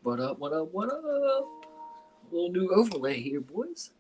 What up, what up, what up? A little new overlay here, boys.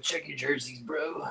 Check your jerseys, bro.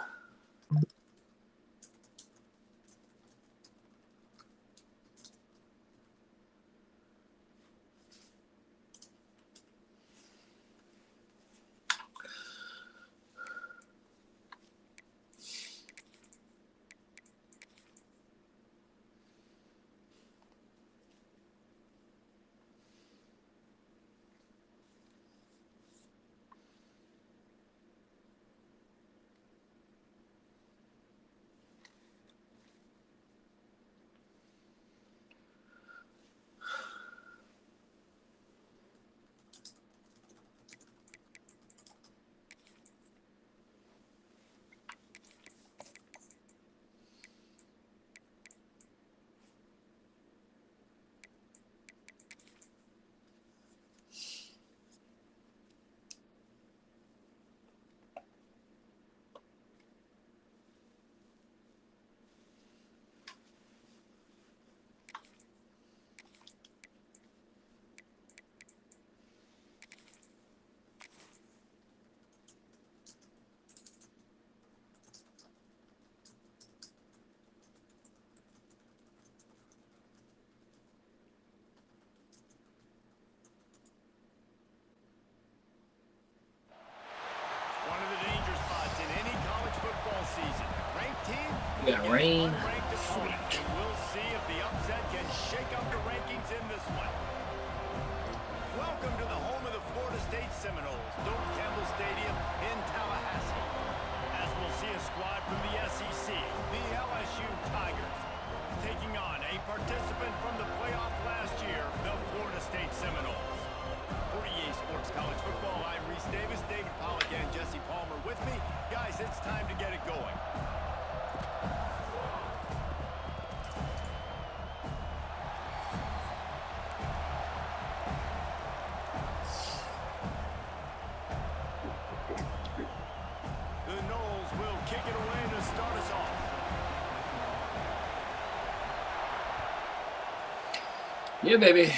We got rain. Freak. We'll see if the upset can shake up the rankings in this one. Welcome to the home of the Florida State Seminoles, Doak Campbell Stadium in Tallahassee. As we'll see a squad from the SEC, the LSU Tigers, taking on a participant from the playoff last year, the Florida State Seminoles. For EA Sports College Football, I'm Reese Davis, David Pollack, and Jesse Palmer with me. Guys, it's time to get it going. Yeah, baby.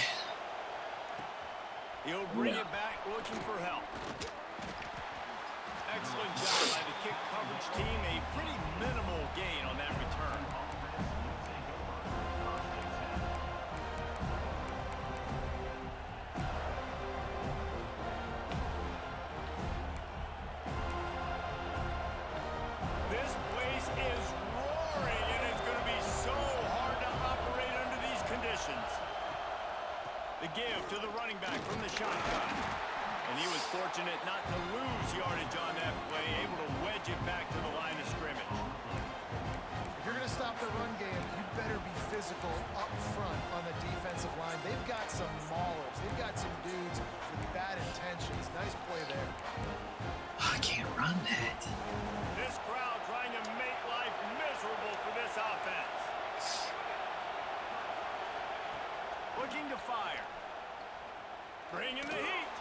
He'll bring it back looking for help. Excellent job by the kick coverage team. A pretty minimal gain on that return. This place is roaring, and it's going to be so hard to operate under these conditions. The give to the running back from the shotgun. And he was fortunate not to lose yardage on that play, able to wedge it back to the line of scrimmage. If you're going to stop the run game, you better be physical up front on the defensive line. They've got some maulers. They've got some dudes with bad intentions. Nice play there. I can't run that. This crowd trying to make life miserable for this offense. Looking to fire. Bringing the heat.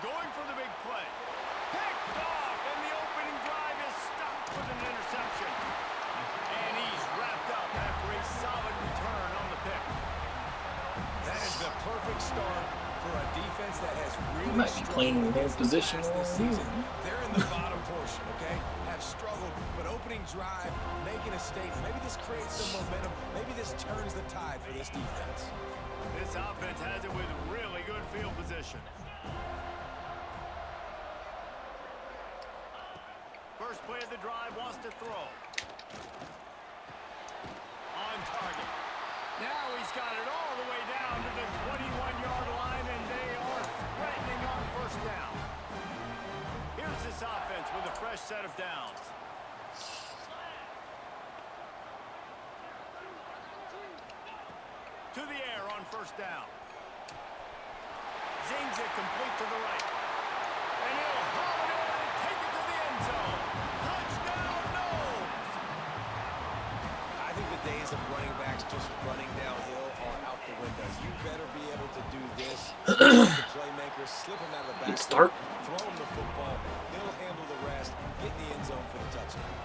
Going for the big play. Picked off, and the opening drive is stopped with an interception. And he's wrapped up after a solid return on the pick. That is the perfect start for a defense that has really might be playing in their position this season. They're in the bottom portion position, okay? Have struggled, but opening drive, making a statement. Maybe this creates some momentum. Maybe this turns the tide for this defense. This offense has it with really good field position. First play of the drive, wants to throw. On target. Now he's got it all the way down to the 21-yard line, and they are threatening on first down. Here's this offense with a fresh set of downs. To the air on first down. Zings it complete to the right. And he'll haul it in and take it to the end zone. Touchdown, Knowles! I think the days of running backs just running downhill are out the window. You better be able to do this. The playmaker, slip him out of the backfield, throw him the football. He'll handle the rest, get in the end zone for the touchdown.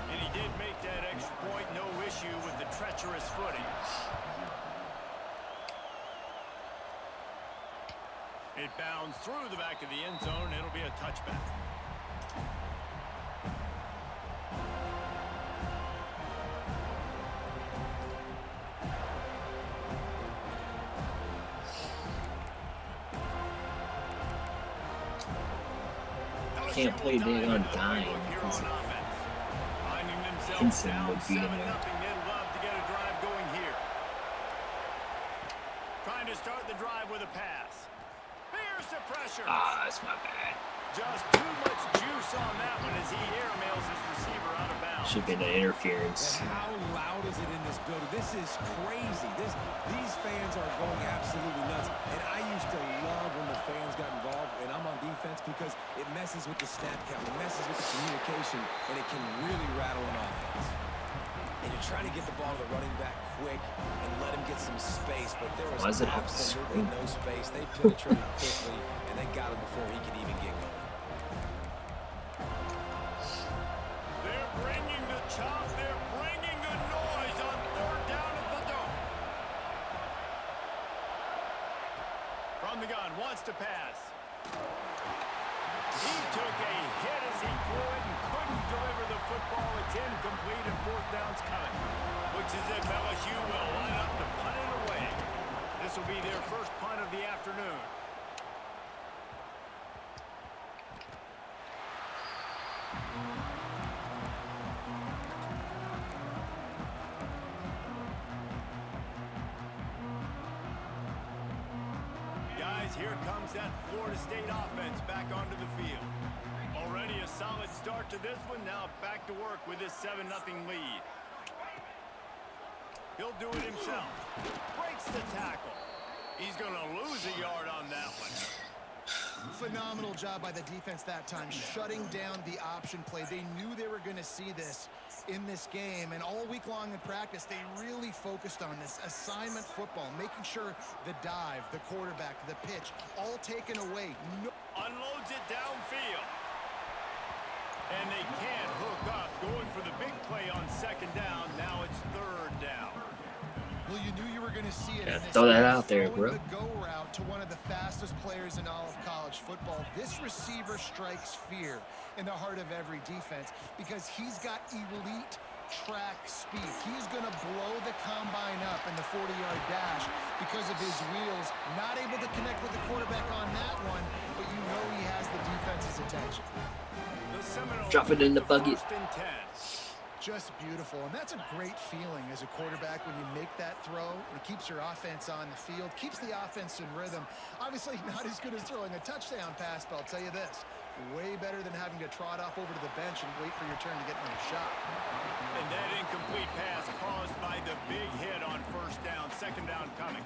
And he did make that extra point, no issue with the treacherous footing. It bounds through the back of the end zone. It'll be a touchback. Can't play big on dime because Hinson would beat him there. They'd love to get a drive going here. Trying to start the drive with a pass. Here's the pressure. Ah, that's my bad. Just too much juice on that one as he airmails his receiver out of bounds. Should have been an interference. And how loud is it in this building? This is crazy. These fans are going absolutely nuts. And I used to love when the fans got involved, and I'm on defense because it messes with the snap count, it messes with the communication, and it can really rattle an offense. And you're trying to get the ball to the running back quick and let him get some space, but there was absolutely no space. They penetrated quickly, and they got him before he could even get going. They're bringing the chop. They're bringing the noise on third down at the dome. From the gun, wants to pass. He took a hit as he threw it and couldn't deliver the football. It's incomplete and fourth down's coming. Looks as if LSU will line up to punt it away. This will be their first punt of the afternoon. Here comes that Florida State offense back onto the field. Already a solid start to this one. Now back to work with this 7-0 lead. He'll do it himself. Breaks the tackle. He's going to lose a yard on that one. Phenomenal job by the defense that time, shutting down the option play. They knew they were going to see this in this game, and all week long in practice, they really focused on this assignment football, making sure the dive, the quarterback, the pitch, all taken away. Unloads it downfield. And they can't hook up, going for the big play on second down. Now it's third down. Well, you knew you were going to see it. Yeah, throw that out there, bro. The go route to one of the fastest players in all of college football. This receiver strikes fear in the heart of every defense because he's got elite track speed. He's going to blow the combine up in the 40-yard dash because of his wheels. Not able to connect with the quarterback on that one, but you know he has the defense's attention. Drop it in the bucket. Just beautiful, and that's a great feeling as a quarterback when you make that throw. It keeps your offense on the field, keeps the offense in rhythm. Obviously not as good as throwing a touchdown pass, but I'll tell you this, way better than having to trot off over to the bench and wait for your turn to get another shot. And that incomplete pass caused by the big hit on first down, second down coming.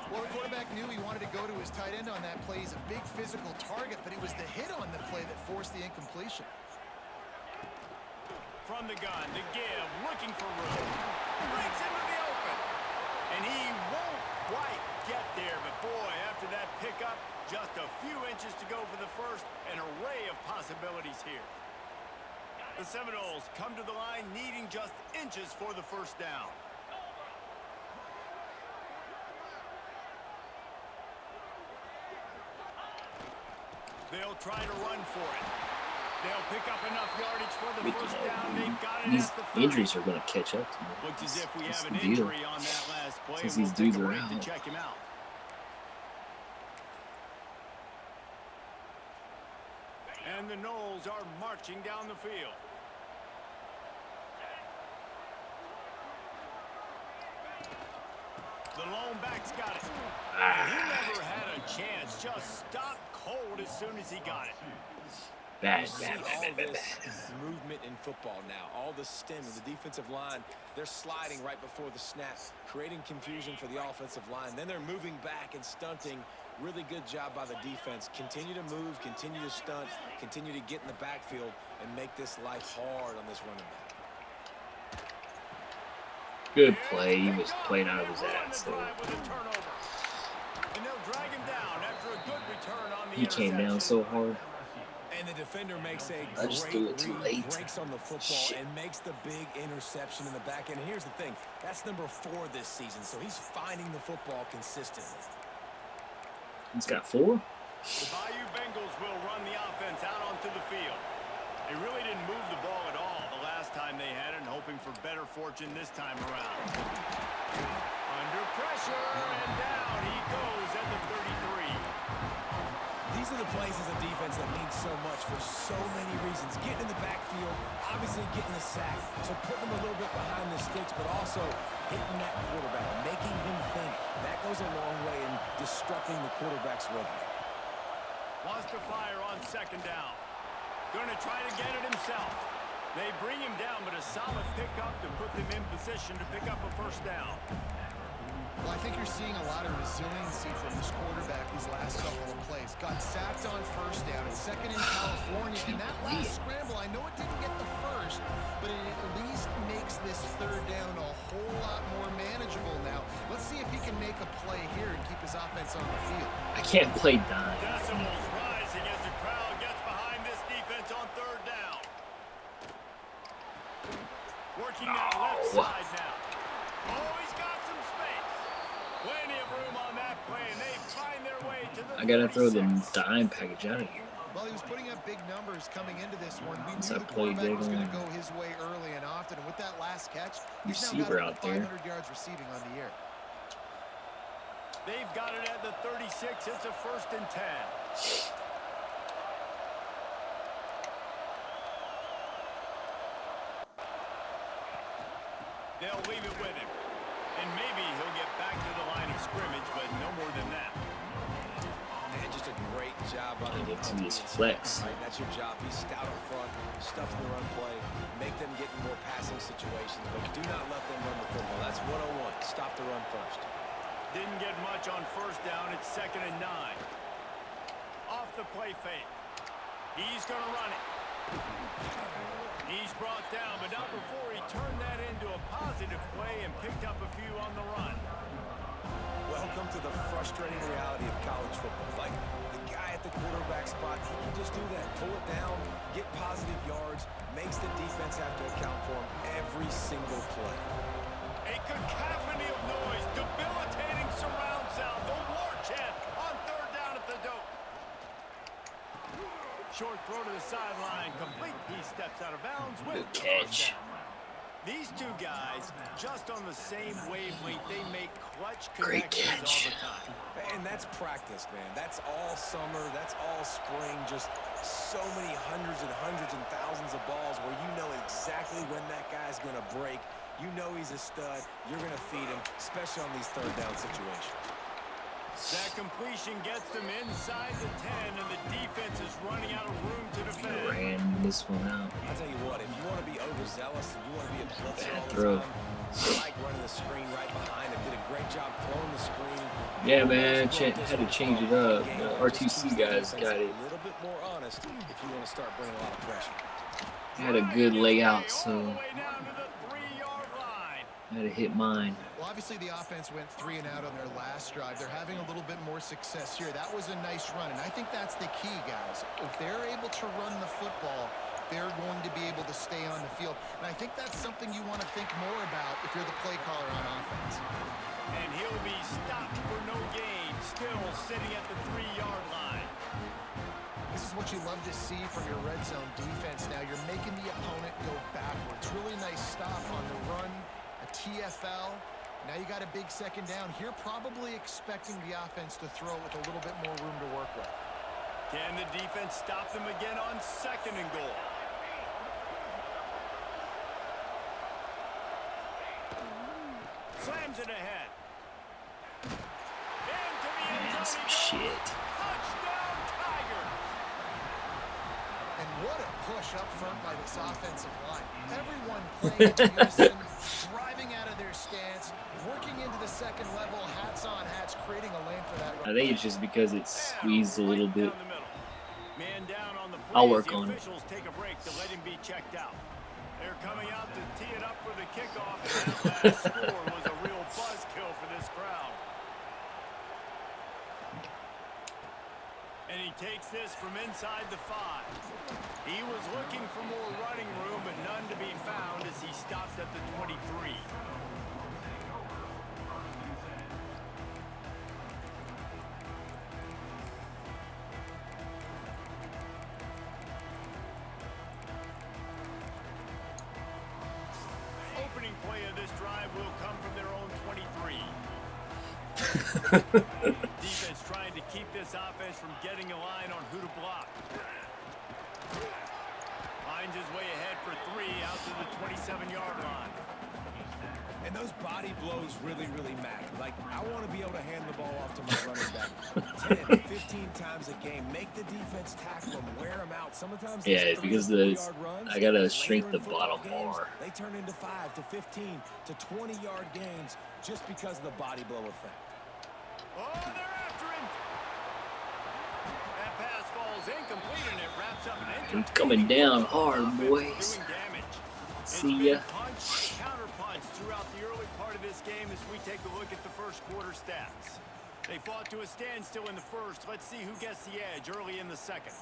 Well, the quarterback knew he wanted to go to his tight end on that play. He's a big physical target, but it was the hit on the play that forced the incompletion. From the gun, the give, looking for room. Breaks into the open. And he won't quite get there, but boy, after that pickup, just a few inches to go for the first. An array of possibilities here. The Seminoles come to the line needing just inches for the first down. They'll try to run for it. They'll pick up enough yardage for the first down. They've got it These at the 30. injuries are going to catch up to me. Looks as if we That's have the an deal. injury on that last play. Since We'll these take dudes a are break to out. check him out. And the Knowles are marching down the field. The lone back's got it. He never had a chance. Just stopped cold as soon as he got it. Bad, You see bad, all bad, bad, this bad. movement in football now. All the stem and the defensive line, they're sliding right before the snap, creating confusion for the offensive line. Then they're moving back and stunting. Really good job by the defense. Continue to move, continue to stunt, continue to get in the backfield and make this life hard on this running back. Good play. He was playing out of his ass there. And they'll drag him down after a good return on the He came down so hard. And the defender makes a I just threw it too late. breaks on the football and makes the big interception in the back end. And here's the thing, that's number 4 this season, so he's finding the football consistently. He's got 4? The Bayou Bengals will run the offense out onto the field. They really didn't move the ball at all the last time they had it, and hoping for better fortune this time around. Under pressure, and down he goes at the 33. These are the plays as a defense that mean so much for so many reasons. Getting in the backfield, obviously getting the sack, so putting them a little bit behind the sticks, but also hitting that quarterback, making him think. That goes a long way in disrupting the quarterback's rhythm. Wants to fire on second down. Going to try to get it himself. They bring him down, but a solid pickup to put them in position to pick up a first down. Well, I think you're seeing a lot of resiliency from this quarterback these last couple of plays. Got sacked on first down. It's second in California. And that last scramble, I know it didn't get the first, but it at least makes this third down a whole lot more manageable now. Let's see if he can make a play here and keep his offense on the field. I can't play dime. Decimals rising as the crowd gets behind this defense on third down. Working that left side now. Oh, he's got some space. Plenty of room on that play, and they find their way to the I gotta throw the 36. dime package out of here. Well, he was putting up big numbers coming into this one. We Once knew I the played quarterback was big going to on go his way early and often. And with that last catch, he's receiver now got out there. 500 yards receiving on the year. They've got it at the 36. It's a first and 10. They'll leave it with him. And maybe he'll get back to the line of scrimmage, but no more than that. And just a great job on Can't the get to defense. his flex. Right, that's your job. Be stout up front, stuff in the run play, make them get in more passing situations, but do not let them run the football. That's 101. Stop the run first. Didn't get much on first down. It's second and 9. Off the play fake. He's going to run it. He's brought down, but not before he turned that into a positive play and picked up a few on the run. Welcome to the frustrating reality of college football. Like, the guy at the quarterback spot, he can just do that. Pull it down, get positive yards, makes the defense have to account for him every single play. A cacophony of noise, debilitating surround sound, the war chant on third down at the dope. Short throw to the sideline, complete. He steps out of bounds with Good the catch. first down. These two guys, just on the same wavelength, they make clutch Great connections catch. all the time. And that's practice, man. That's all summer. That's all spring. Just so many hundreds and thousands of balls where you know exactly when that guy's going to break. You know he's a stud. You're going to feed him, especially on these third down situations. That completion gets them inside the 10, and the defense is running out of room to defend. Ran this one out. I'll tell you what, if you want to be overzealous and you want to be a blitzer Bad all the throw. time, I like running the screen right behind him. Did a great job throwing the screen. Yeah, man. Had to change it up. The R2C guys got it. A little bit more honest if you want to start bringing a lot of pressure. Had a good layout, All so the way down to the 3-yard line. I had to hit mine. Well, obviously the offense went 3 and out on their last drive. They're having a little bit more success here. That was a nice run, and I think that's the key, guys. If they're able to run the football, they're going to be able to stay on the field. And I think that's something you want to think more about if you're the play caller on offense. And he'll be stopped for no gain, still sitting at the 3-yard line. This is is what you love to see from your red zone defense. Now you're making the opponent go backwards. Really nice stop on the run, a TFL. Now you got a big second down here, probably expecting the offense to throw with a little bit more room to work with. Can the defense stop them again on 2nd and goal? Slams it ahead. Into the end zone. Some shit. Touchdown, Tigers. And what a push up front by this offensive line. Everyone playing in unison, driving out of their stance, working into the second level, hats on hats, creating a lane for that run. I think it's just because it's squeezed a little bit. Man down on the play. I'll work on it. Officials take a break to let him be checked out. They're coming out to tee it up for the kickoff, and that last score was a real buzzkill for this crowd. And he takes this from inside the 5. He was looking for more running room, but none to be found as he stopped at the 23. Opening play of this drive will come from their own 23. Defense trying to keep this offense from getting a line on who to block. Finds his way ahead for 3 out to the 27-yard line. And those body blows really, really matter. Like, I want to be able to hand the ball off to my running back 10, 15 times a game. Make the defense tackle them, wear them out. Sometimes Yeah, because I gotta shrink the bottom bar. They turn into 5 to 15 to 20-yard gains just because of the body blow effect. Oh, they're after him. That pass falls incomplete, and it wraps up an I'm coming down hard, boys. See ya. Punch, counter punch throughout the early part of this game as we take a look at the first quarter stats. They fought to a standstill in the first. Let's see who gets the edge early in the second.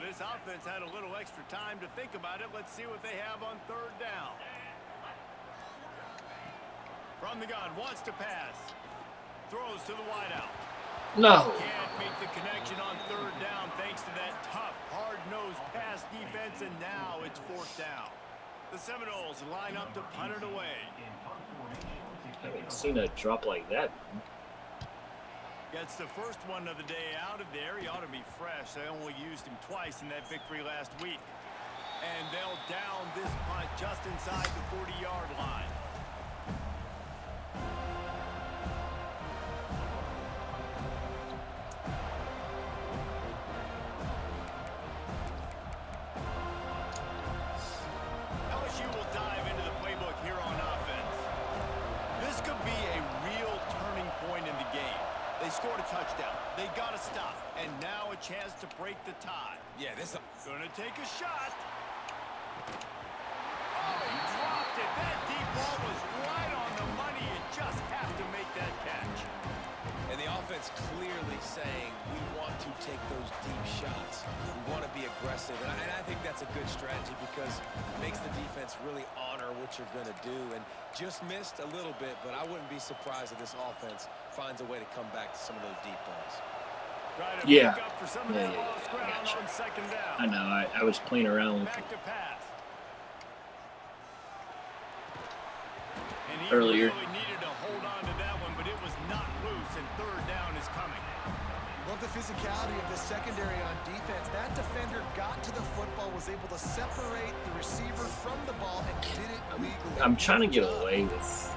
This offense had a little extra time to think about it. Let's see what they have on 3rd down. From the gun, wants to pass. Throws to the wideout. No. Can't make the connection on 3rd down thanks to that tough, hard-nosed pass defense, and now it's 4th down. The Seminoles line up to punt it away. I haven't seen a drop like that. Gets the first one of the day out of there. He ought to be fresh. They only used him twice in that victory last week. And they'll down this punt just inside the 40-yard line. LSU will dive into the playbook here on offense. This could be a real turning point in the game. They scored a touchdown. They got to stop. And now a chance to break the tie. Yeah, this is Gonna take a shot. Oh, he dropped it. That deep ball was right on the money. You just have to make that catch. And the offense clearly saying, we want to take those deep shots. We want to be aggressive. And I think that's a good strategy because it makes the defense really honor what you're going to do. And just missed a little bit, but I wouldn't be surprised if this offense finds a way to come back to some of those deep balls. Yeah. Up for some of that lost ground on 2nd down. I know. I was playing around with Back to pass. And he earlier. really needed to hold on to that one, but it was not loose, and 3rd down is coming. Love the physicality of the secondary on defense. That defender got to the football, was able to separate the receiver from the ball, and did it legally. I'm trying to get away with.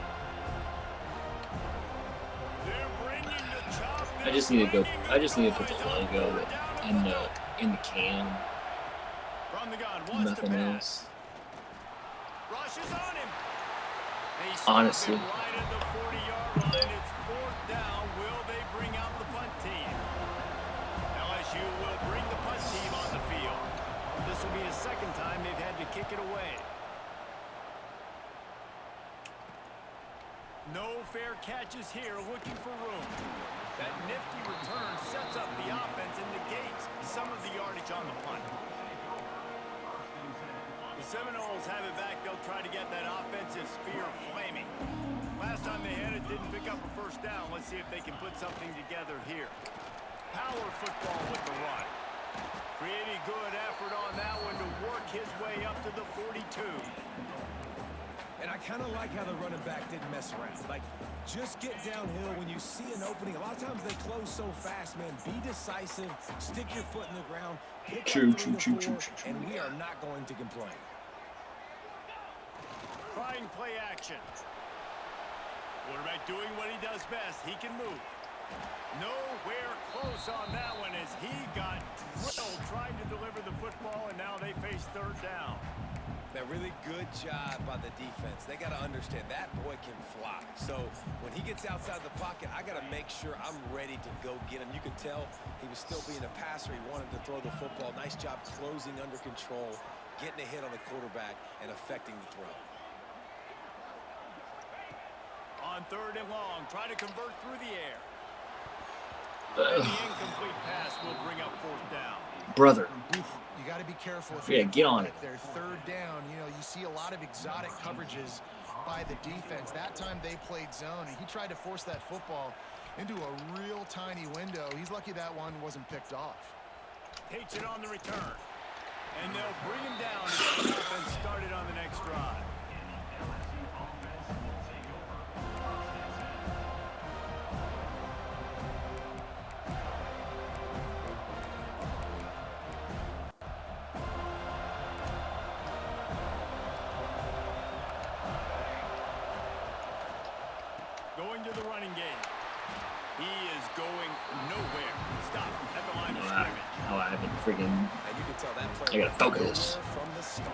I just need to go. I just need to put the logo in the can. From the gun, wants Nothing to pass. else. Rushes on him. They stop Honestly. him right at the 40-yard line. It's 4th down. Will they bring out the punt team? LSU will bring the punt team on the field. This will be the 2nd time they've had to kick it away. No fair catches here, looking for room. That nifty return sets up the offense and negates some of the yardage on the punt. The Seminoles have it back. They'll try to get that offensive spear flaming. Last time first down. Let's see if they can put something together here. Power football with the run. Pretty good effort on that one to work his way up to the 42. And I kind of like how the running back didn't mess around. Like, just get downhill when you see an opening. A lot of times they close so fast, man. Be decisive. Stick your foot in the ground. Pick up 3 to 4, and we are not going to complain. Trying play action. Quarterback doing what he does best. He can move. Nowhere close on that one as he got drilled trying to deliver the football, and now they face third down. That really good job by the defense. They got to understand that boy can fly. So when he gets outside the pocket, I got to make sure I'm ready to go get him. You can tell he was still being a passer. He wanted to throw the football. Nice job closing under control, getting a hit on the quarterback, and affecting the throw. On third and long, try to convert through the air. And the incomplete pass will bring up fourth down. Brother. You got to be careful. If yeah, get on it. Their third down, you know, you see a lot of exotic coverages by the defense. That time they played zone, and he tried to force that football into a real tiny window. He's lucky that one wasn't picked off. Takes it on the return. And they'll bring him down to get the offense started on the next drive. Going to the running game. He is going nowhere. Stop at the line of scrimmage. Oh, I've been freaking. And you can tell that player I gotta focus. from the start.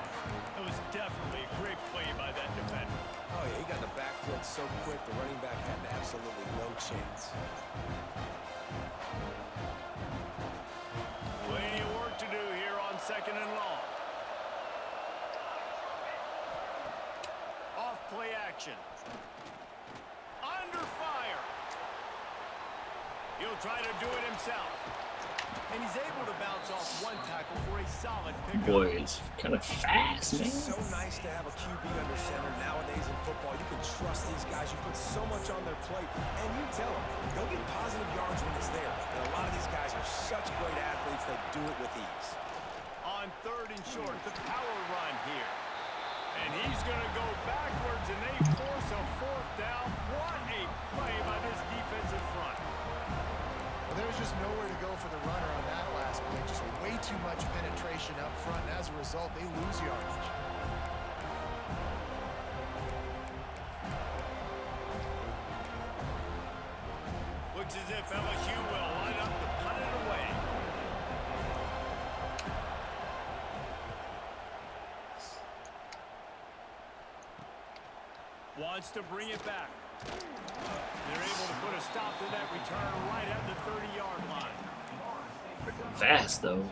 It was definitely a great play by that defender. Oh, yeah, he got in the backfield so quick, the running back had absolutely no chance. Plenty of work to do here on second and long. Off play action. Under fire. He'll try to do it himself. And he's able to bounce off one tackle for a solid pickup. Boy, it's kind of fast, man. It's so nice to have a QB under center nowadays in football. You can trust these guys. You put so much on their plate. And you tell them, go get positive yards when it's there. And a lot of these guys are such great athletes that do it with ease. On third and short, the power run here. And he's going to go backwards, and they force a fourth down. What a play by this defensive front. Well, there's just nowhere to go for the runner on that last play. Just way too much penetration up front, and as a result, they lose yardage. Looks as if LSU will line up to punt it away. Wants to bring it back. They're able to put a stop to that return right at the 30-yard line. Fast, though.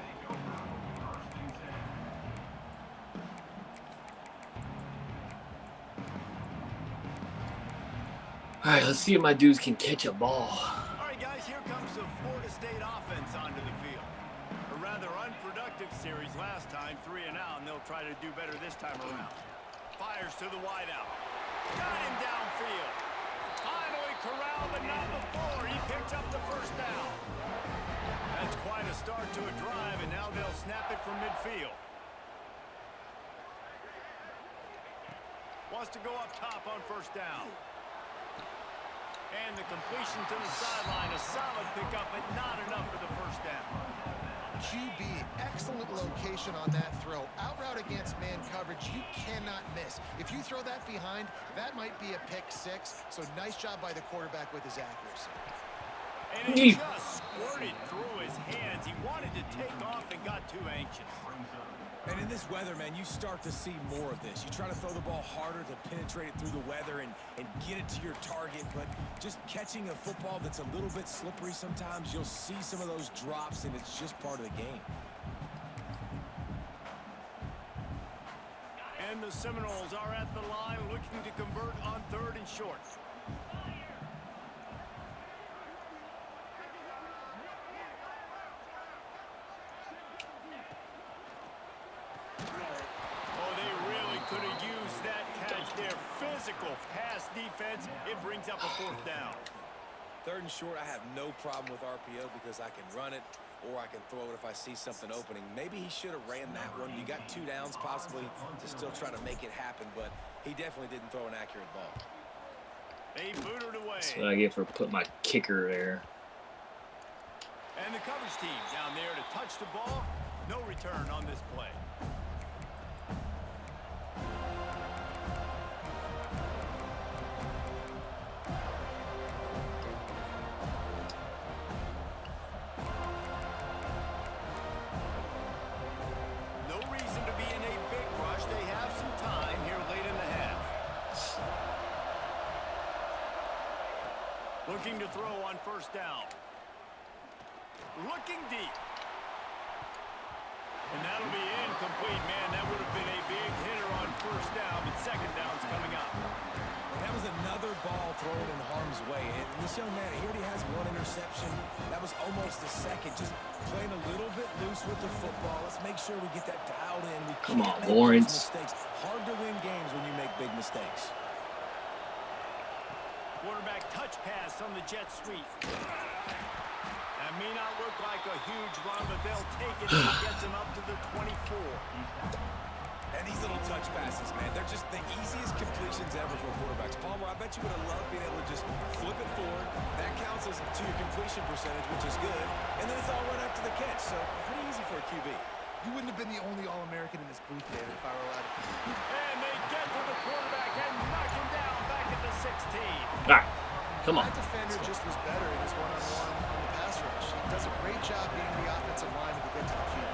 All right, let's see if my dudes can catch a ball. All right, guys, here comes the Florida State offense onto the field. A rather unproductive series last time, 3 and out, and they'll try to do better this time around. Fires to the wideout. Got him downfield. Finally corralled, but not before. He picks up the first down. That's quite a start to a drive, and now they'll snap it from midfield. Wants to go up top on first down. And the completion to the sideline, a solid pickup, but not enough for the first down. QB, excellent location on that throw. Out route against man coverage, you cannot miss. If you throw that behind, that might be a pick six. So nice job by the quarterback with his accuracy. And it just squirted through his hands. He wanted to take off and got too anxious. And in this weather, man, you start to see more of this. You try to throw the ball harder to penetrate it through the weather and get it to your target, but just catching a football that's a little bit slippery sometimes, you'll see some of those drops, and it's just part of the game. And the Seminoles are at the line looking to convert on third and short. Could have used that catch there. Physical pass defense. It brings up a fourth down. 3rd and short, I have no problem with RPO because I can run it or I can throw it if I see something opening. Maybe he should have ran that one. You got 2 downs possibly to still try to make it happen, but he definitely didn't throw an accurate ball. They booted away. That's what I get for putting my kicker there. And the coverage team down there to touch the ball. No return on this play. No reason to be in a big rush. They have some time here late in the half. Looking to throw on 1st down. Looking deep. And that'll be incomplete, man. That would have been a big hitter on 1st down, but 2nd down's coming up. That was another ball thrown in harm's way. And this young man, he already has 1 interception. That was almost a 2nd. Just playing a little bit loose with the football. Let's make sure we get that dialed in. We Come on, can't make Lawrence. those mistakes. Hard to win games when you make big mistakes. Quarterback touch pass on the jet sweep. That may not look like a huge run, but they'll take it if it gets him up to the 24. And these little touch passes, man, they're just the easiest completions ever for quarterbacks. Palmer, I bet you would have loved being able to just flip it forward. That counts as to your completion percentage, which is good. And then it's all run after the catch, so pretty easy for a QB. You wouldn't have been the only All-American in this booth, David, if I were allowed to. And they get to the quarterback and knock him down back at the 16. All right, come on. That defender just was better in his one-on-one on the pass rush. He does a great job being the offensive lineman to get to the QB.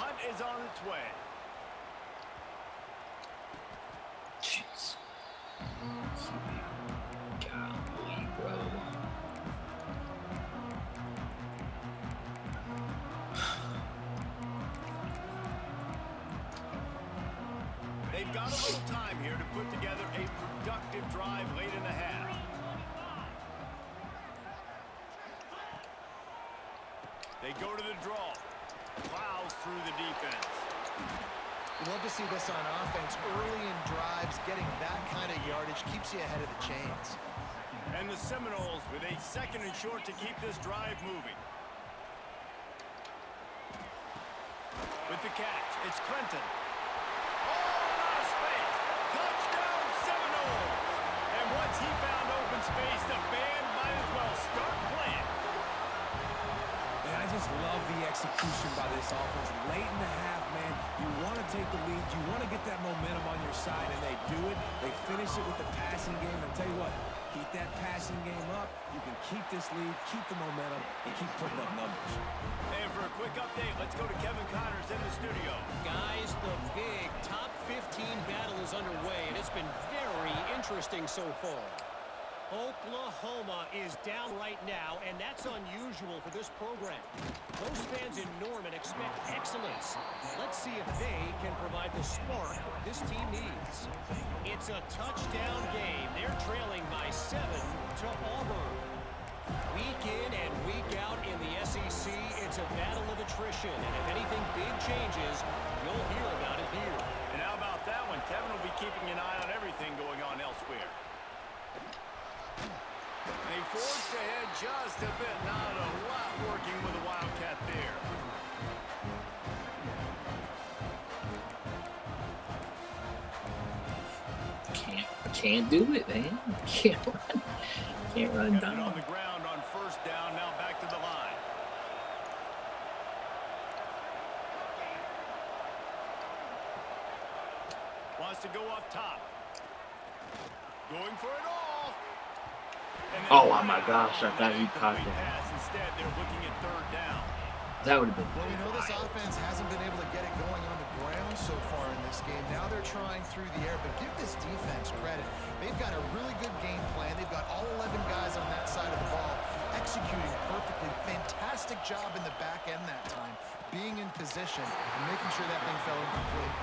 Hunt is on its way. Jeez. Golly, bro. They've got a little time here to put together a productive drive late in the half. They go to the draw. Plows through the defense. You love to see this on offense. Early in drives, getting that kind of yardage keeps you ahead of the chains. And the Seminoles with a 2nd and short to keep this drive moving. With the catch, it's Clinton. Touchdown Seminoles! And once he found open space, the band might as well start playing. And I just love the execution by this offense. Late in the half, man, you want to take the lead. You want to get that momentum on your side, and they do it. They finish it with the passing game. And tell you what, keep that passing game up. You can keep this lead, keep the momentum, and keep putting up numbers. And for a quick update, let's go to Kevin Connors in the studio. Guys, the big top 15 battle is underway, and it's been very interesting so far. Oklahoma is down right now, and that's unusual for this program. Those fans in Norman expect excellence. Let's see if they can provide the spark this team needs. It's a touchdown game. They're trailing by 7 to Auburn. Week in and week out in the SEC, it's a battle of attrition, and if anything big changes, you'll hear about it here. And how about that one? Kevin will be keeping an eye on everything going on elsewhere. They forced ahead just a bit. Not a lot working with the Wildcat there. Can't do it, man. Can't run Kept down. it on the ground on 1st down. Now back to the line. Wants to go up top. Going for it all. Oh my gosh, I thought he caught that. Instead, they're looking at 3rd down. That would have been. Well, we know this offense hasn't been able to get it going on the ground so far in this game. Now they're trying through the air, but give this defense credit. They've got a really good game plan. They've got all 11 guys on that side of the ball executing perfectly. Fantastic job in the back end that time, being in position and making sure that thing fell incomplete.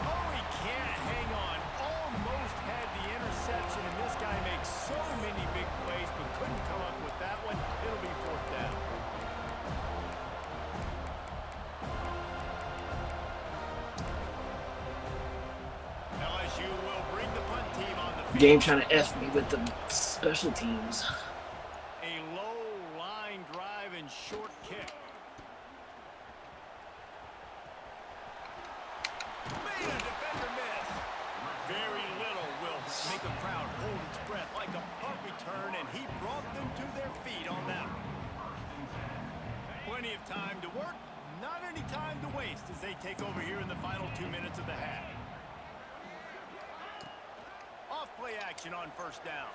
Oh, he can't hang on. Almost had the interception, and this guy makes so many big plays, but couldn't come up with that one. It'll be 4th down. LSU will bring the punt team on the Game trying to F me with the special teams. A low line drive and short kick. Made a defender miss. Very little will make a crowd hold its breath like a punt return, and he brought them to their feet on that one. Plenty of time to work, not any time to waste as they take over here in the final 2 minutes of the half. Off-play action on first down.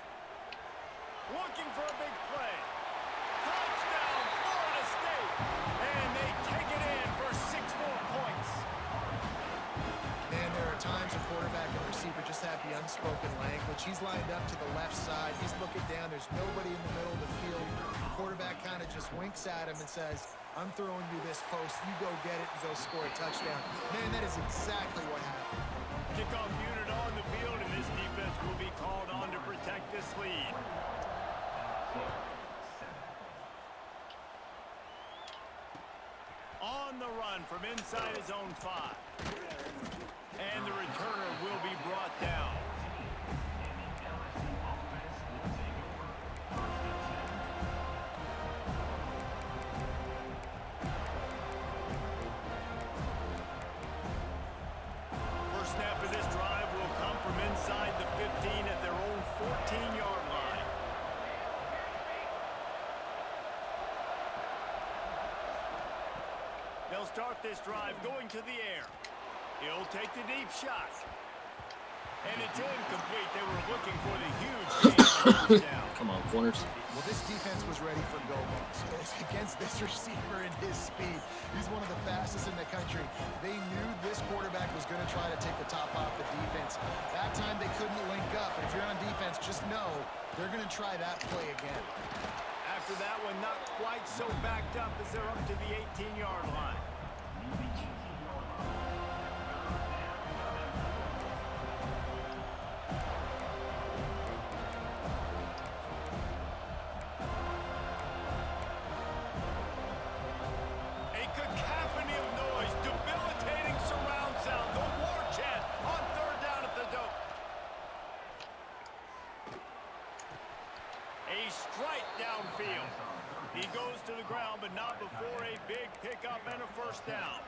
Looking for a big play. Touchdown, Florida State. And they take it in for 6 more points. Man, there are times a quarterback and receiver just have the unspoken language. He's lined up to the left side. He's looking down. There's nobody in the middle of the field. The quarterback kind of just winks at him and says, I'm throwing you this post. You go get it and go score a touchdown. Man, that is exactly what happened. Kickoff unit on the field, and this defense will be called on to protect this lead. On the run from inside his own 5. And the returner will be brought down. First snap of this drive will come from inside the 15 at their own 14-yard line. They'll start this drive going to the air. He'll take the deep shot. And it's incomplete. They were looking for the huge down. Come on, corners. Well, this defense was ready for go-balls. Against this receiver and his speed, he's one of the fastest in the country. They knew this quarterback was going to try to take the top off the defense. That time they couldn't link up. And if you're on defense, just know they're going to try that play again. After that one, not quite so backed up as they're up to the 18-yard line. Strike downfield. He goes to the ground, but not before a big pickup and a first down.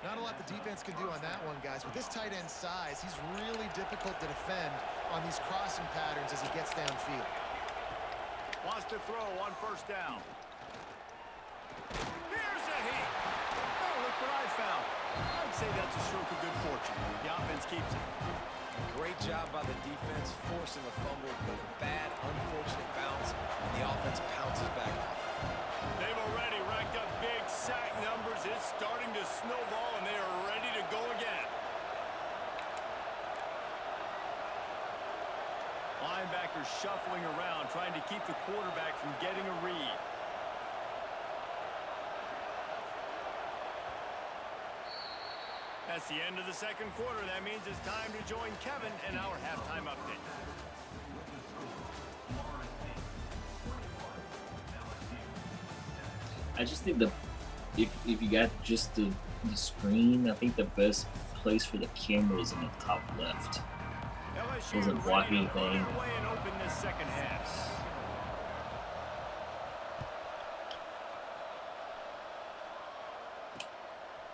Not a lot the defense can do on that one, guys. With this tight end size, he's really difficult to defend on these crossing patterns as he gets downfield. Wants to throw on first down. Here's a heat. Oh, look what I found. I'd say that's a stroke of good fortune. The offense keeps it. Great job by the defense, forcing a fumble with a bad, unfortunate bounce, and the offense pounces back off. They've already racked up big sack numbers. It's starting to snowball, and they are ready to go again. Linebackers shuffling around, trying to keep the quarterback from getting a read. That's the end of the second quarter. That means it's time to join Kevin in our halftime update. I just think if you got just the screen, I think the best place for the camera is in the top left. LSU Doesn't block ready to anything. run away and open this second half.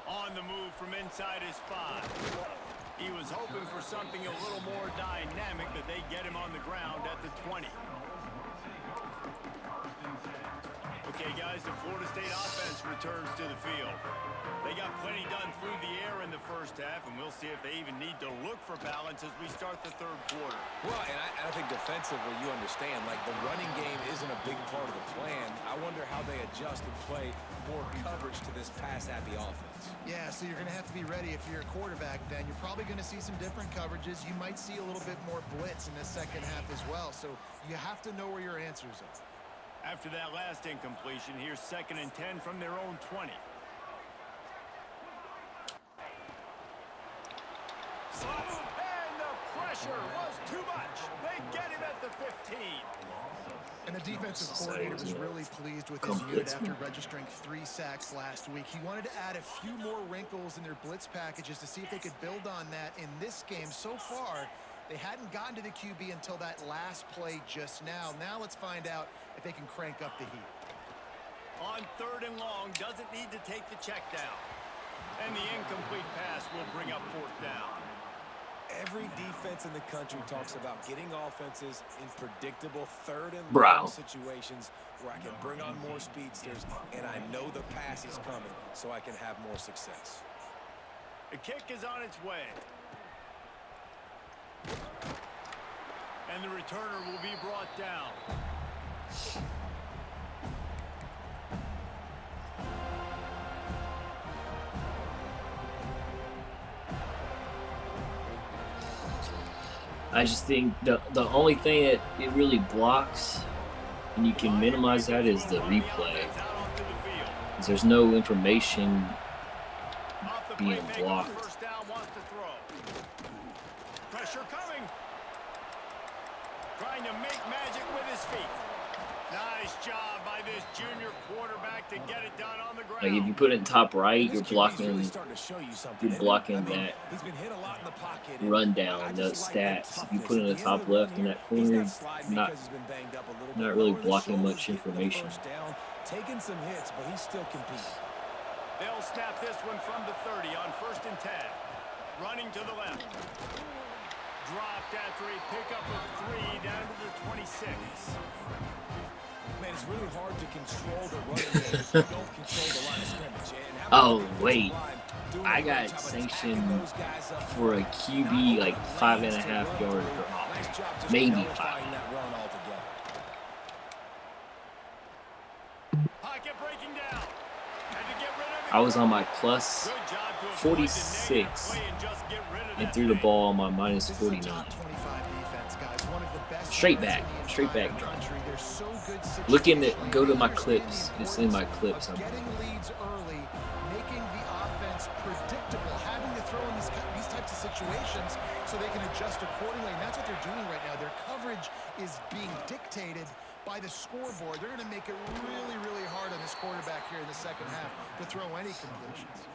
On the move from inside his 5. He was hoping for something a little more dynamic, but they get him on the ground at the 20. Okay, guys, the Florida State offense returns to the field. They got plenty done through the air in the first half, and we'll see if they even need to look for balance as we start the third quarter. Well, and I think defensively, you understand, like the running game isn't a big part of the plan. I wonder how they adjust and play more coverage to this pass-happy offense. Yeah, so you're going to have to be ready if you're a quarterback, then. You're probably going to see some different coverages. You might see a little bit more blitz in the second half as well, so you have to know where your answers are. After that last incompletion, here's 2nd and 10 from their own 20. And the pressure was too much. They get him at the 15. And the defensive coordinator was really pleased with his unit after registering 3 sacks last week. He wanted to add a few more wrinkles in their blitz packages to see if they could build on that in this game. So far, They hadn't gotten to the QB until that last play just now. Now let's find out if they can crank up the heat. On 3rd and long, doesn't need to take the check down. And the incomplete pass will bring up 4th down. Every defense in the country talks about getting offenses in predictable 3rd and Bro. long situations where I can bring on more speedsters and I know the pass is coming so I can have more success. The kick is on its way. And the returner will be brought down. I just think the only thing that it really blocks, and you can minimize that, is the replay. Because there's no information being blocked. Pressure coming. Trying to make magic with his feet. Nice job by this junior quarterback to get it done on the ground. Like if you put it in top right, you're blocking Really that he's been hit a lot in the pocket. rundown, the stats. If you put it in the top left in that corner, not really blocking much information. Taking some hits, but he's still competing. They'll snap this one from the 30 on 1st and 10. Running to the left. Dropped after a pickup of 3 down to the 26. Man, it's really hard to control the running game if you don't control the line of scrimmage. Oh, wait. I got sanctioned for a QB like 5.5 yards off. Maybe 5. Pocket breaking down. Had to get rid of it. I was on my plus 46 and threw the ball on my minus 49. Straight back drop. Looking at, go to my clips. It's in my clips. Getting leads early, making the offense predictable, having to throw in these types of situations so they can adjust accordingly. And that's what they're doing right now. Their coverage is being dictated by the scoreboard. They're going to make it really, really hard on this quarterback here in the second half to throw any completions.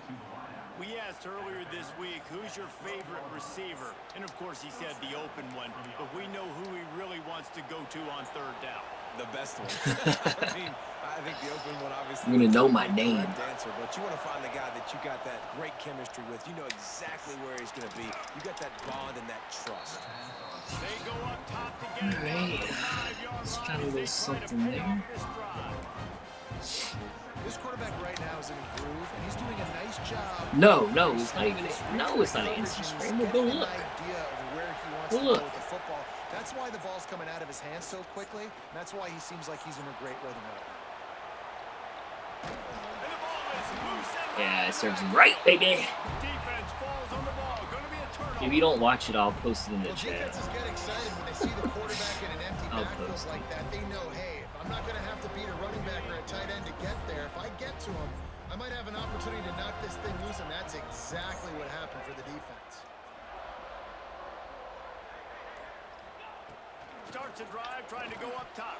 We asked earlier this week, who's your favorite receiver? And of course he said the open one, but we know who he really wants to go to on 3rd down. The best one. I think the open one obviously. You're gonna know my name. Dancer, but you want to find the guy that you got that great chemistry with. You know exactly where he's going to be. You got that bond and that trust. They go up top to get it down to the 5-yard It's line got a as they little try to something pick there. off this drive. This quarterback right now is in a groove, and he's doing a nice job. No, it's not even. No, it's not an instant scramble. Go look. Idea of where he wants Go to look. go with the football. That's why the ball's coming out of his hands so quickly. And that's why he seems like he's in a great rhythm right now. And the ball is loose and Yeah, it serves him right, baby. defense falls on the ball. Going to be a turnover. If you don't watch it, I'll post it in the Well, chat. defenses get excited when they see the quarterback in an empty I'll backfield post like that. They know, hey, if I'm not going to have to beat a running back or a tight end to get there, if I get to him, I might have an opportunity to knock this thing loose, and that's exactly what happened for the defense. Starts a drive trying to go up top.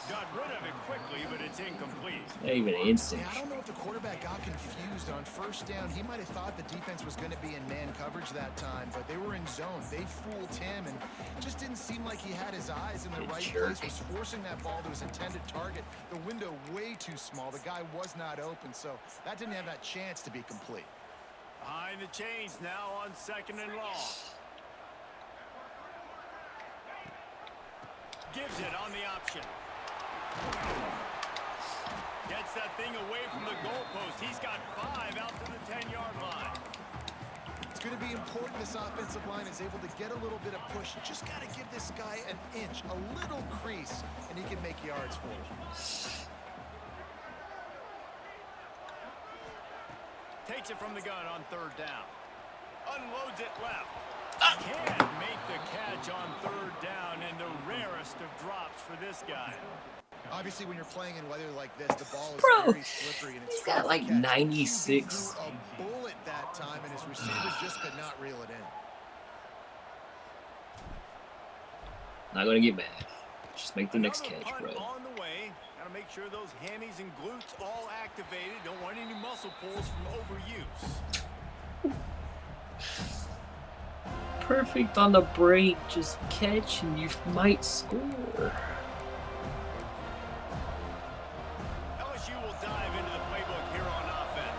Got rid of it quickly, but it's incomplete. Not even an instant. Yeah, I don't know if the quarterback got confused on 1st down. He might have thought the defense was going to be in man coverage that time, but they were in zone. They fooled him, and just didn't seem like he had his eyes in the right place. Was forcing that ball to his intended target. The window way too small. The guy was not open, so that didn't have that chance to be complete. Behind the chains now on 2nd and long. Gives it on the option. Gets that thing away from the goalpost. He's got 5 out to the 10-yard line. It's going to be important this offensive line is able to get a little bit of push. Just got to give this guy an inch, a little crease, and he can make yards for it. Takes it from the gun on 3rd down. Unloads it left. Can't make the catch on 3rd down, and the rarest of drops for this guy. Obviously, when you're playing in weather like this, the ball is Bro, very slippery, and it's he's got like 96. a bullet that time, and his receiver just could not reel it in. Not gonna get mad. Just make the next catch, Another bro. punt on the way. Gotta make sure those hammies and glutes all activated. Don't want any muscle pulls from overuse. perfect on the break. Just catch and you might score. LSU will dive into the playbook here on offense.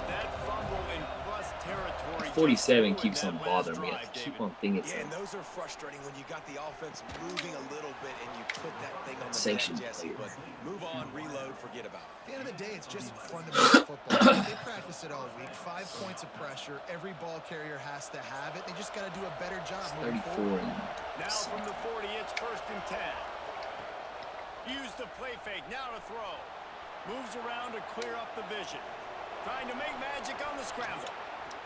That fumble in plus territory. 47 keeps on bothering me. I keep on thinking it's and those are frustrating when you got the offense moving a little bit and you put that thing on the sanctioned deck, Jesse. But move on, reload, forget about it. At the end of the day, it's just fundamental football. They practice it all week. 5 points of pressure. Every ball carrier has to have it. They just got to do a better job moving 34 forward. Now from the 40, it's 1st and 10. Use the play fake. Now to throw. Moves around to clear up the vision. Trying to make magic on the scramble.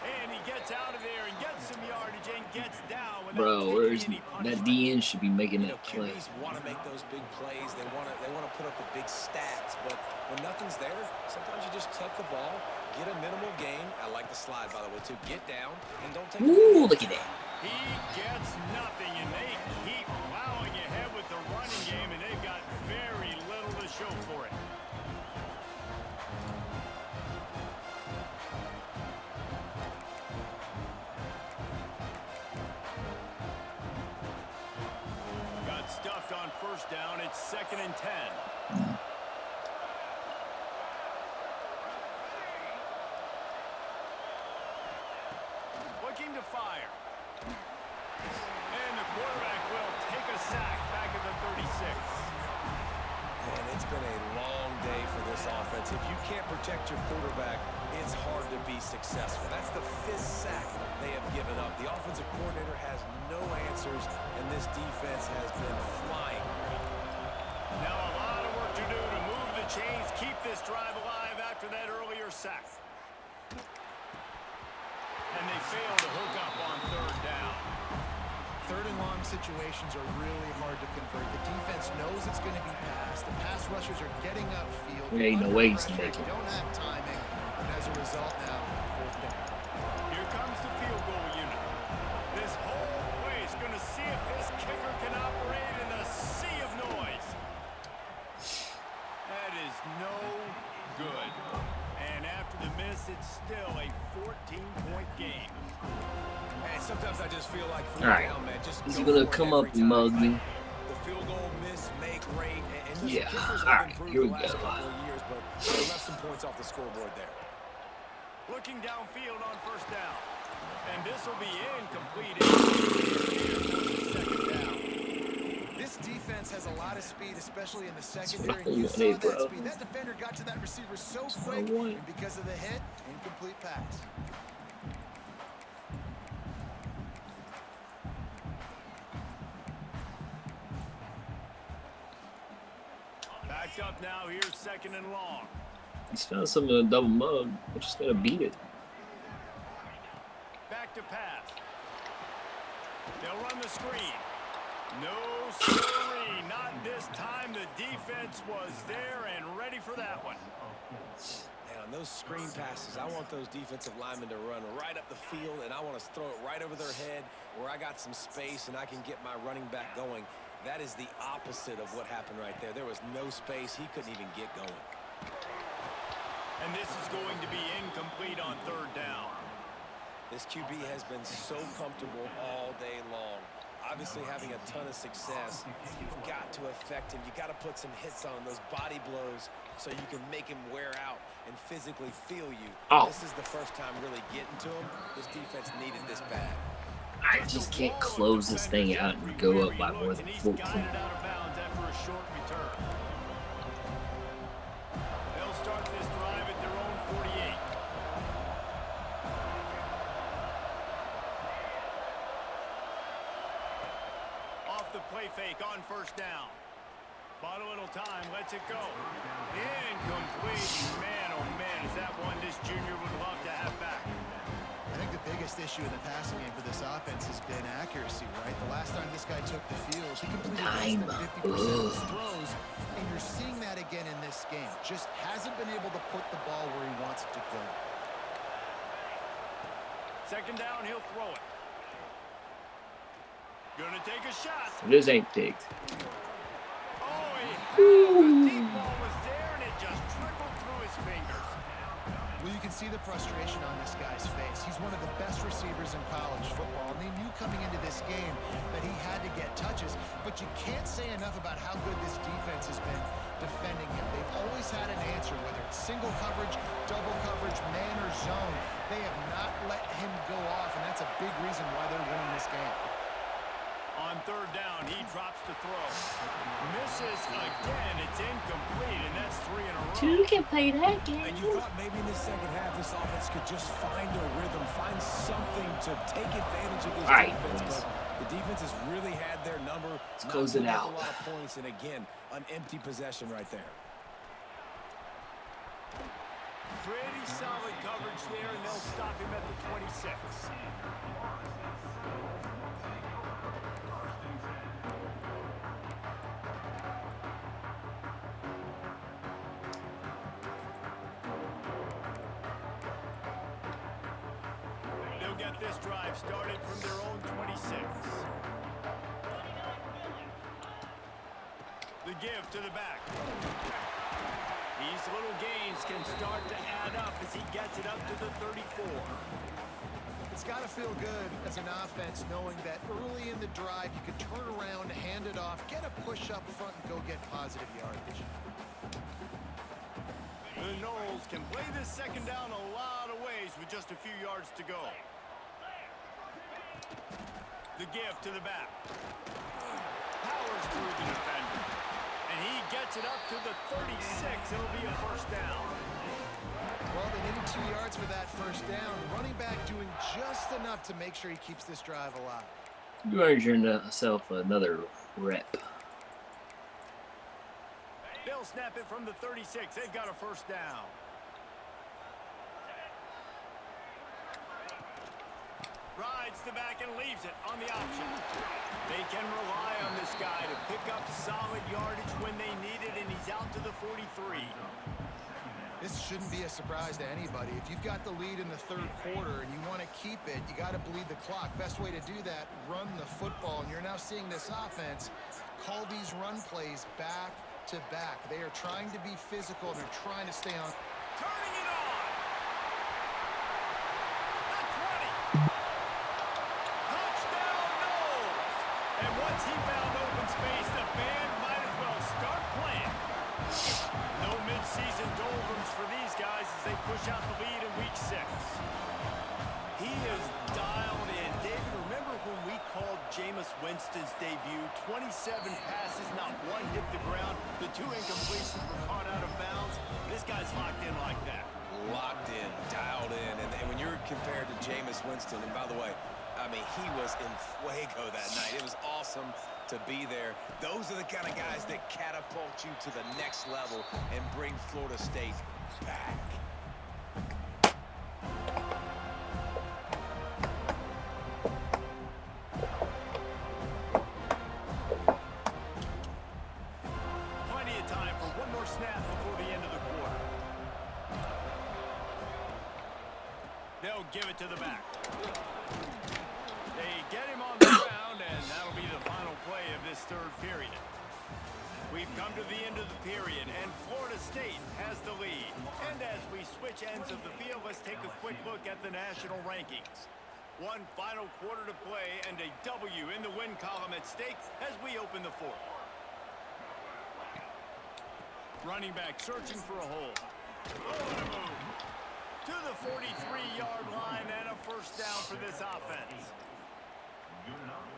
And he gets out of there and gets some yardage and gets down. Bro, where's that DN should be making that play. QBs want to make those big plays. They want to put up the big stats. But when nothing's there, sometimes you just tuck the ball, get a minimal gain. I like the slide, by the way, too. Get down and don't take. Ooh, look at that. He gets nothing, and they keep plowing ahead with the running game, and they've got very little to show for it. Got stuffed on 1st down. It's 2nd and 10. Looking to fire. And the quarterback will take a sack back at the 36. And it's been a long day for this offense. If you can't protect your quarterback, it's hard to be successful. That's the 5th sack they have given up. The offensive coordinator has no answers, and this defense has been flying. Now a lot of work to do to move the chains, keep this drive alive after that earlier sack. And they fail to hook up on 3rd down. 3rd and long situations are really hard to convert. The defense knows it's going to be passed. The pass rushers are getting upfield. There ain't no way he's They making it. don't have timing, and as a result now, 4th down. Here comes the field goal unit. This whole place going to see if this kicker can operate in a sea of noise. That is no good. And after the miss, it's still a 14-point game. And sometimes I just feel like, All right, down, man, just is go he gonna for it come every up and time. mug me? The field goal miss, make rate, and listen, Yeah, kickers have all right, improved here we the last go. couple of years, but they left some points off the scoreboard there. Looking downfield on 1st down. And this will be incomplete. 2nd down. This defense has a lot of speed, especially in the secondary. what I You saw wanted, that bro. speed. That defender got to that receiver so what I quick, wanted. and because of the hit, incomplete pass. Backed up now. Here's 2nd and long. He's found something in a double mug. We're just gonna beat it. Back to pass. They'll run the screen. No, sirree. Not this time. The defense was there and ready for that one. And on those screen passes, I want those defensive linemen to run right up the field, and I want to throw it right over their head where I got some space and I can get my running back going. That is the opposite of what happened right there. There was no space. He couldn't even get going. And this is going to be incomplete on 3rd down. This QB has been so comfortable all day long. Obviously having a ton of success. You've got to affect him. You got to put some hits on him, those body blows, so you can make him wear out and physically feel you. Oh. This is the first time really getting to him. This defense needed this bad. I just can't close this thing out and go up by more than 14. Guided out of bounds after a short return. They'll start this drive at their own 48. Off the play fake on 1st down. Bought a little time, lets it go. Incomplete. Man, oh man, is that one this junior would love to have back. I think the biggest issue in the passing game for this offense has been accuracy, right? The last time this guy took the field, he completed less than 50% of his throws, and you're seeing that again in this game. Just hasn't been able to put the ball where he wants it to go. 2nd down, he'll throw it. Gonna take a shot. This ain't picked. Oh, the deep ball was there, and it just trickled through his fingers. Well, you can see the frustration on this guy's face. He's one of the best receivers in college football, and they knew coming into this game that he had to get touches, but you can't say enough about how good this defense has been defending him. They've always had an answer, whether it's single coverage, double coverage, man or zone. They have not let him go off, and that's a big reason why they're winning this game. On third down, he drops to throw. Misses again. It's incomplete, and that's 3 in a row. Two can play that game. And you thought maybe in the second half this offense could just find a rhythm, find something to take advantage of this defense. But the defense has really had their number. Let's close it out. A lot of points, and again, an empty possession right there. Pretty solid coverage there, and they'll stop him at the 26. Get this drive started from their own 26. The give to the back. These little gains can start to add up as he gets it up to the 34. It's got to feel good as an offense knowing that early in the drive you could turn around, hand it off, get a push up front, and go get positive yardage. The Noles can play this second down a lot of ways with just a few yards to go. The give to the back. Powers through the defender. And he gets it up to the 36. It'll be a first down. Well, they needed 2 yards for that first down. Running back doing just enough to make sure he keeps this drive alive. You earned yourself another rep. They'll snap it from the 36. They've got a first down. Rides the back and leaves it on the option. They can rely on this guy to pick up solid yardage when they need it, and he's out to the 43. This shouldn't be a surprise to anybody. If you've got the lead in the third quarter and you want to keep it, you got to bleed the clock. Best way to do that, run the football. And you're now seeing this offense call these run plays back to back. They are trying to be physical, and they're trying to stay on. Turning it on. Once he found open space, the band might as well start playing. No mid-season doldrums for these guys as they push out the lead in week 6. He is dialed in. David, remember when we called Jameis Winston's debut? 27 passes, not one hit the ground. The 2 incompletions were caught out of bounds. This guy's locked in like that. Locked in, dialed in. And when you're compared to Jameis Winston, and by the way, I mean, he was in fuego that night. It was awesome to be there. Those are the kind of guys that catapult you to the next level and bring Florida State back. Plenty of time for one more snap before the end of the quarter. They'll give it to the back. They get him on the ground, and that'll be the final play of this third period. We've come to the end of the period, and Florida State has the lead. And as we switch ends of the field, let's take a quick look at the national rankings. One final quarter to play, and a W in the win column at stake as we open the fourth. Running back searching for a hole. Oh, and a move. To the 43-yard line, and a first down for this offense.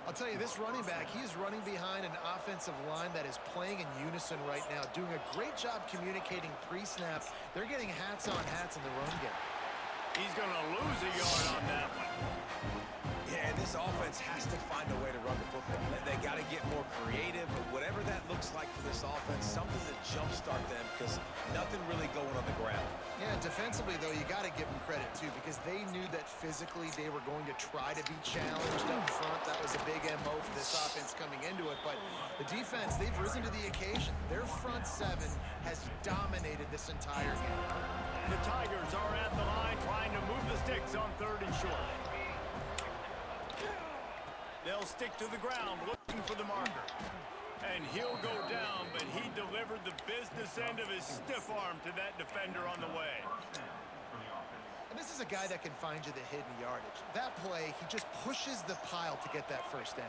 I'll tell you, this running back, he is running behind an offensive line that is playing in unison right now, doing a great job communicating pre-snap. They're getting hats on hats in the run game. He's going to lose a yard on that one. Yeah, and this offense has to find a way to run the football. They got to get more creative, or whatever that looks like for this offense, something to jumpstart them, because nothing really going on the ground. Yeah, defensively, though, you got to give them credit, too, because they knew that physically they were going to try to be challenged up front. That was a big MO for this offense coming into it. But the defense, they've risen to the occasion. Their front 7 has dominated this entire game. The Tigers are at the line trying to move the sticks on third and short. They'll stick to the ground looking for the marker. And he'll go down, but he delivered the business end of his stiff arm to that defender on the way. And this is a guy that can find you the hidden yardage. That play, he just pushes the pile to get that first down.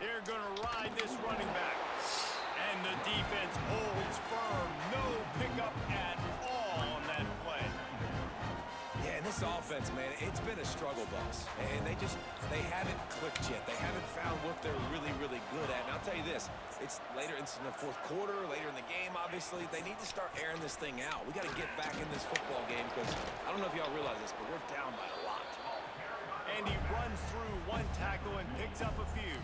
They're going to ride this running back. And the defense holds firm. No pickup at all on that play. Yeah, and this offense, man, it's been a struggle bus. And they haven't clicked yet. They haven't found what they're really, really good at. And I'll tell you this, it's later, it's in the fourth quarter, later in the game, obviously. They need to start airing this thing out. We got to get back in this football game because I don't know if y'all realize this, but we're down by a lot. And he runs through one tackle and picks up a few.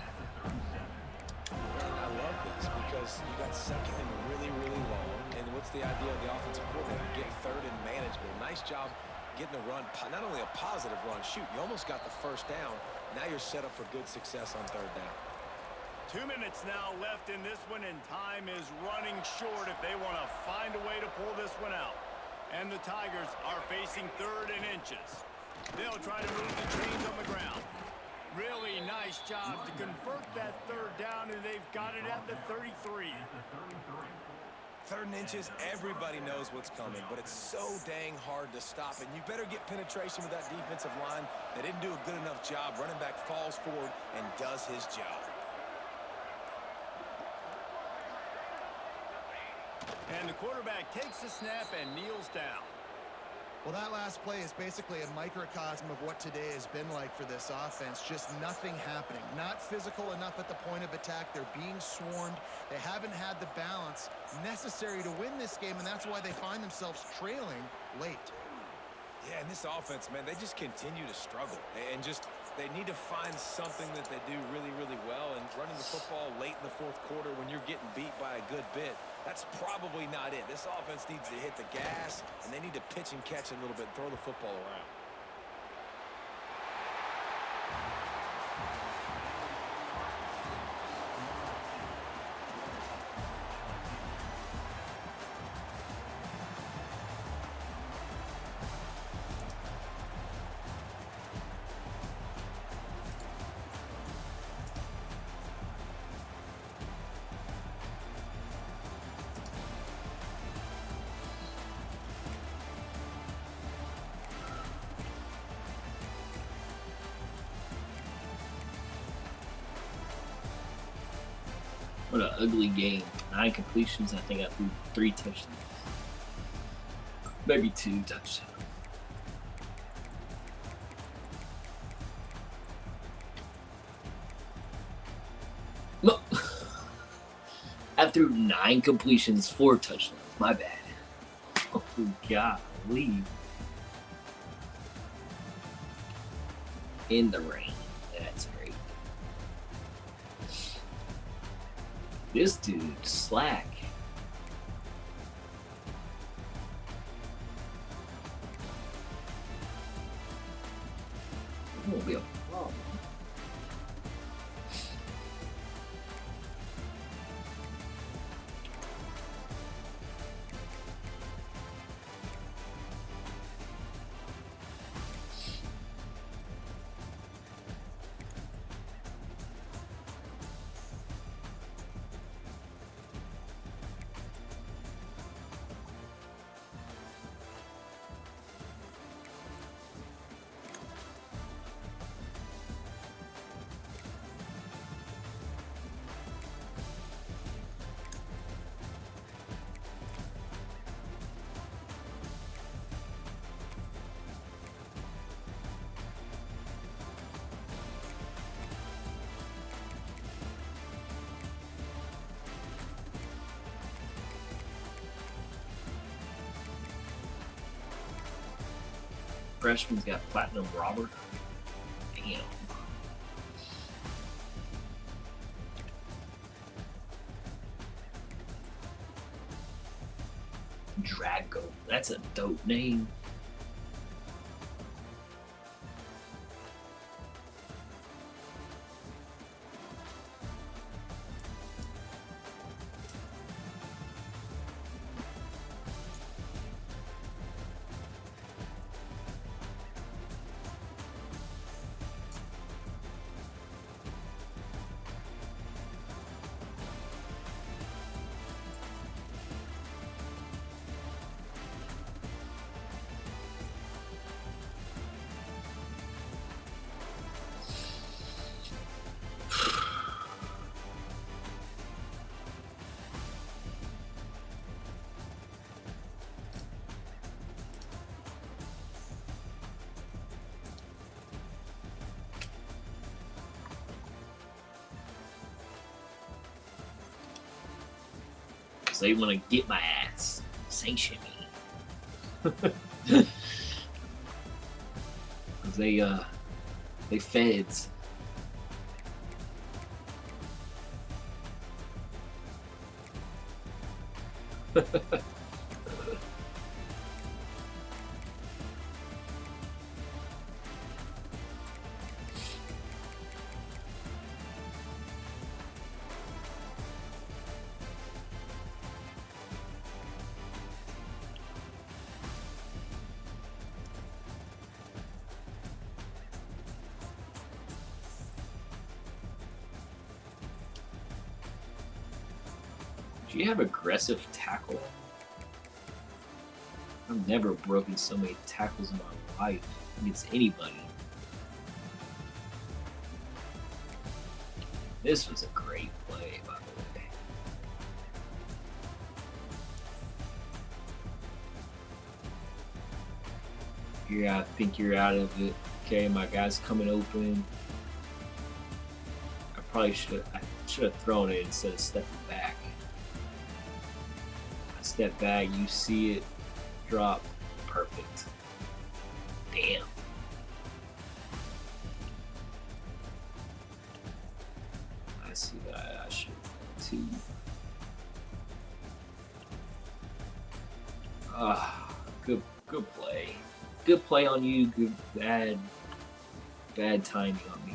And I love this because you got second and really, really long. And what's the idea of the offensive coordinator? Get third and manageable. Nice job getting the run, not only a positive run, shoot, you almost got the first down. Now you're set up for good success on third down. 2 minutes now left in this one, and time is running short if they want to find a way to pull this one out. And the Tigers are facing 3rd and inches. They'll try to move the chains on the ground. Really nice job to convert that 3rd down, and they've got it at the 33. 3rd and inches, everybody knows what's coming, but it's so dang hard to stop. And you better get penetration with that defensive line. They didn't do a good enough job. Running back falls forward and does his job. And the quarterback takes the snap and kneels down. Well, that last play is basically a microcosm of what today has been like for this offense. Just nothing happening. Not physical enough at the point of attack. They're being swarmed. They haven't had the balance necessary to win this game, and that's why they find themselves trailing late. Yeah, and this offense, man, they just continue to struggle. And they need to find something that they do really, really well. And running the football late in the fourth quarter when you're getting beat by a good bit, that's probably not it. This offense needs to hit the gas, and they need to pitch and catch a little bit, throw the football around. What an ugly game. 9 completions. I think I threw 3 touchdowns. Maybe 2 touchdowns. No. I threw 9 completions, 4 touchdowns. My bad. Oh, golly. In the rain. That's great. This dude slack. It won't be a problem. Freshman's got platinum Robert. Damn. Drago. That's a dope name. So they want to get my ass. Sanction me. Cause they feds. Do you have aggressive tackle? I've never broken so many tackles in my life against anybody. This was a great play, by the way. I think you're out of it. Okay, my guy's coming open. I should have thrown it instead of stepping back. I step back, you see it, drop, perfect. Damn. I see that. I should too. Good play. Good play on you. Good bad timing on me.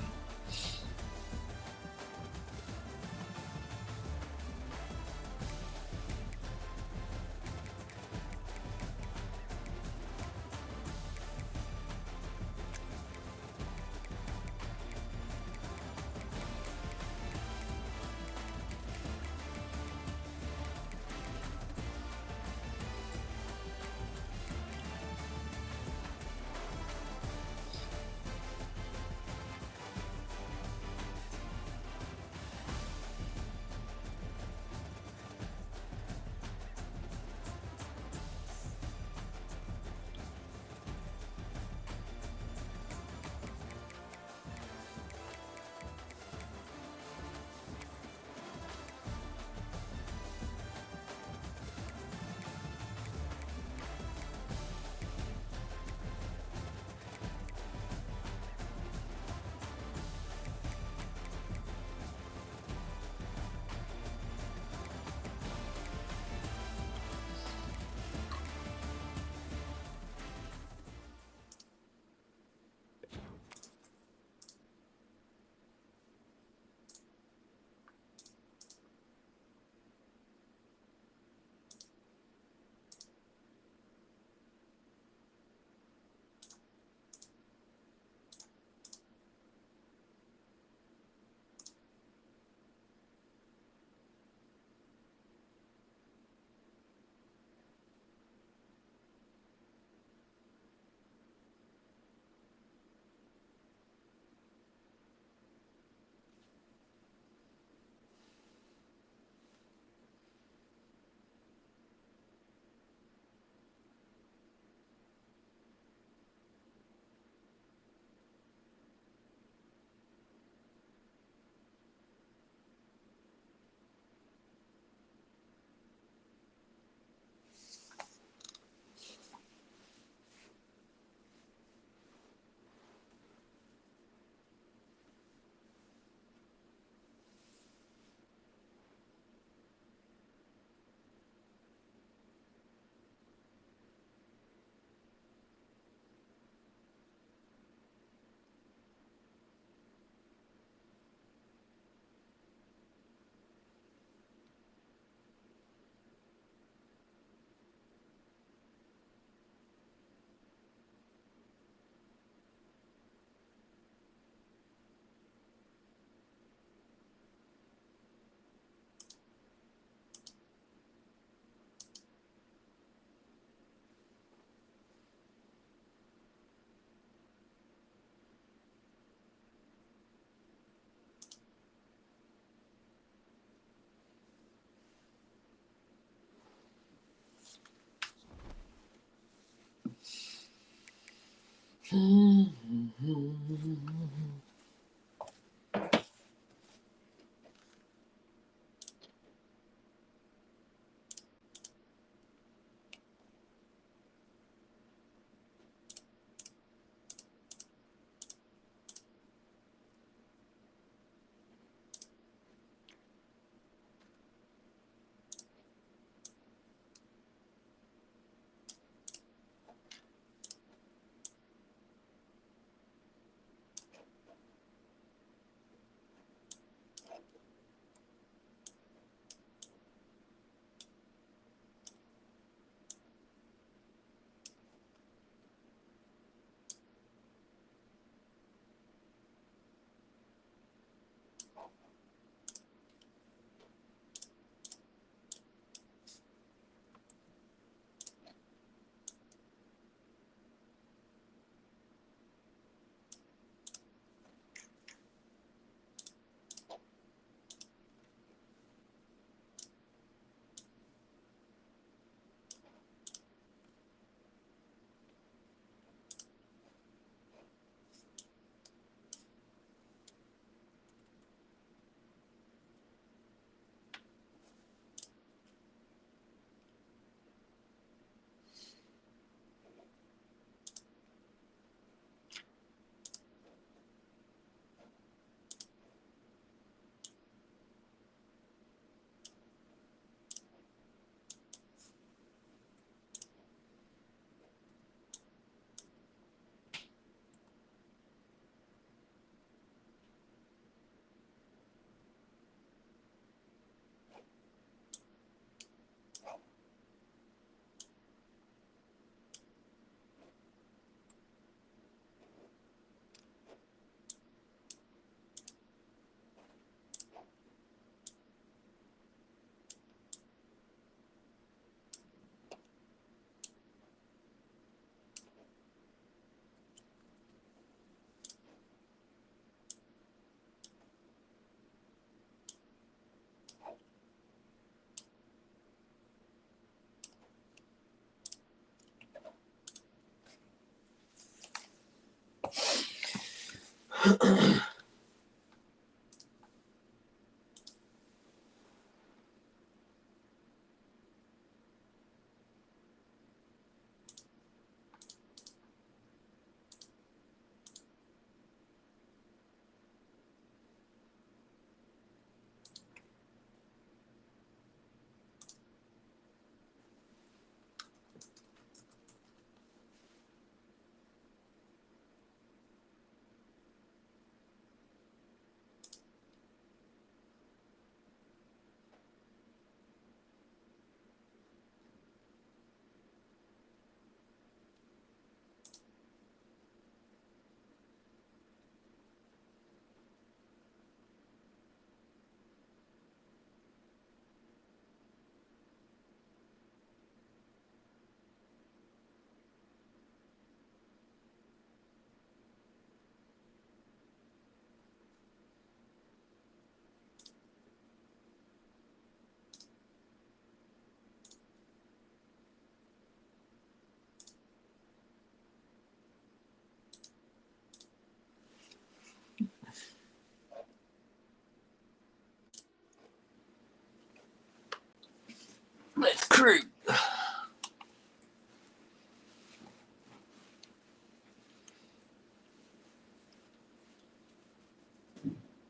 Let's crew.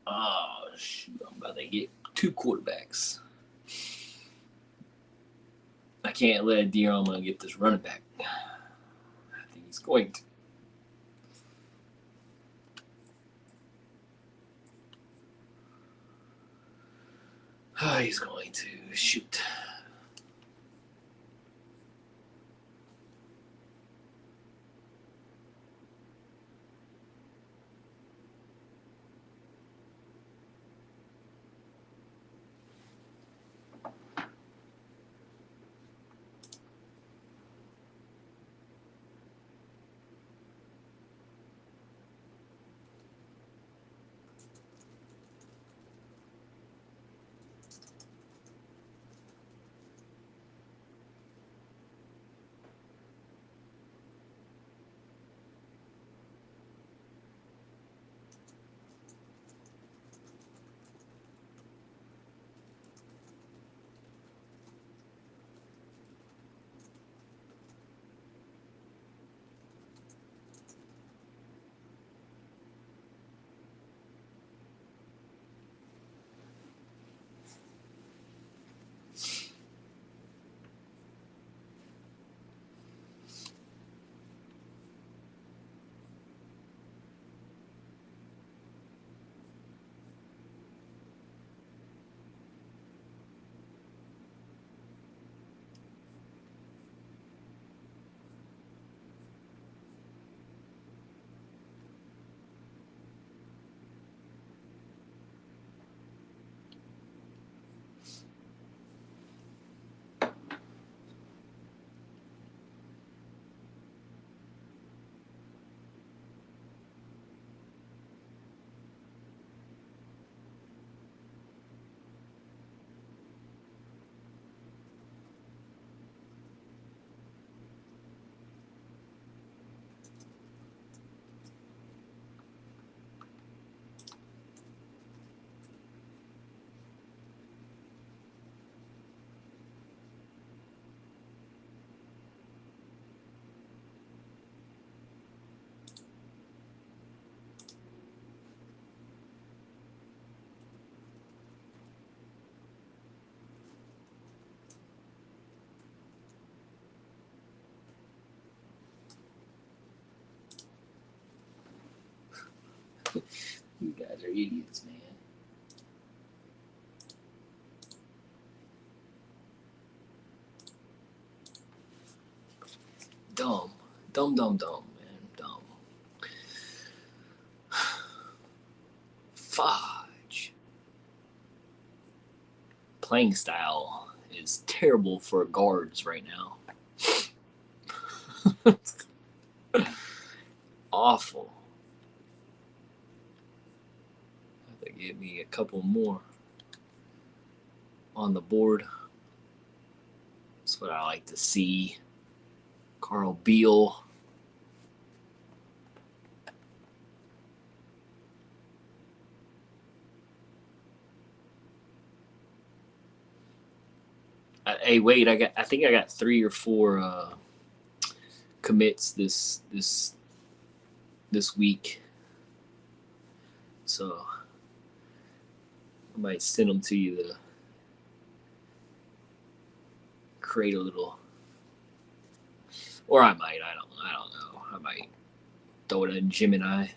Oh, shoot. I'm about to get 2 quarterbacks. I can't let Dion get this running back. I think he's going to. Oh, he's going to. Shoot. You guys are idiots, man. Dumb. Dumb, man. Dumb. Fudge. Playing style is terrible for guards right now. Awful. Have to get me a couple more on the board. That's what I like to see. Carl Beal. Hey, wait! I think I got 3 or 4 commits this week, so I might send them to you to create a little, or I might. I don't know. I might throw it in Gemini.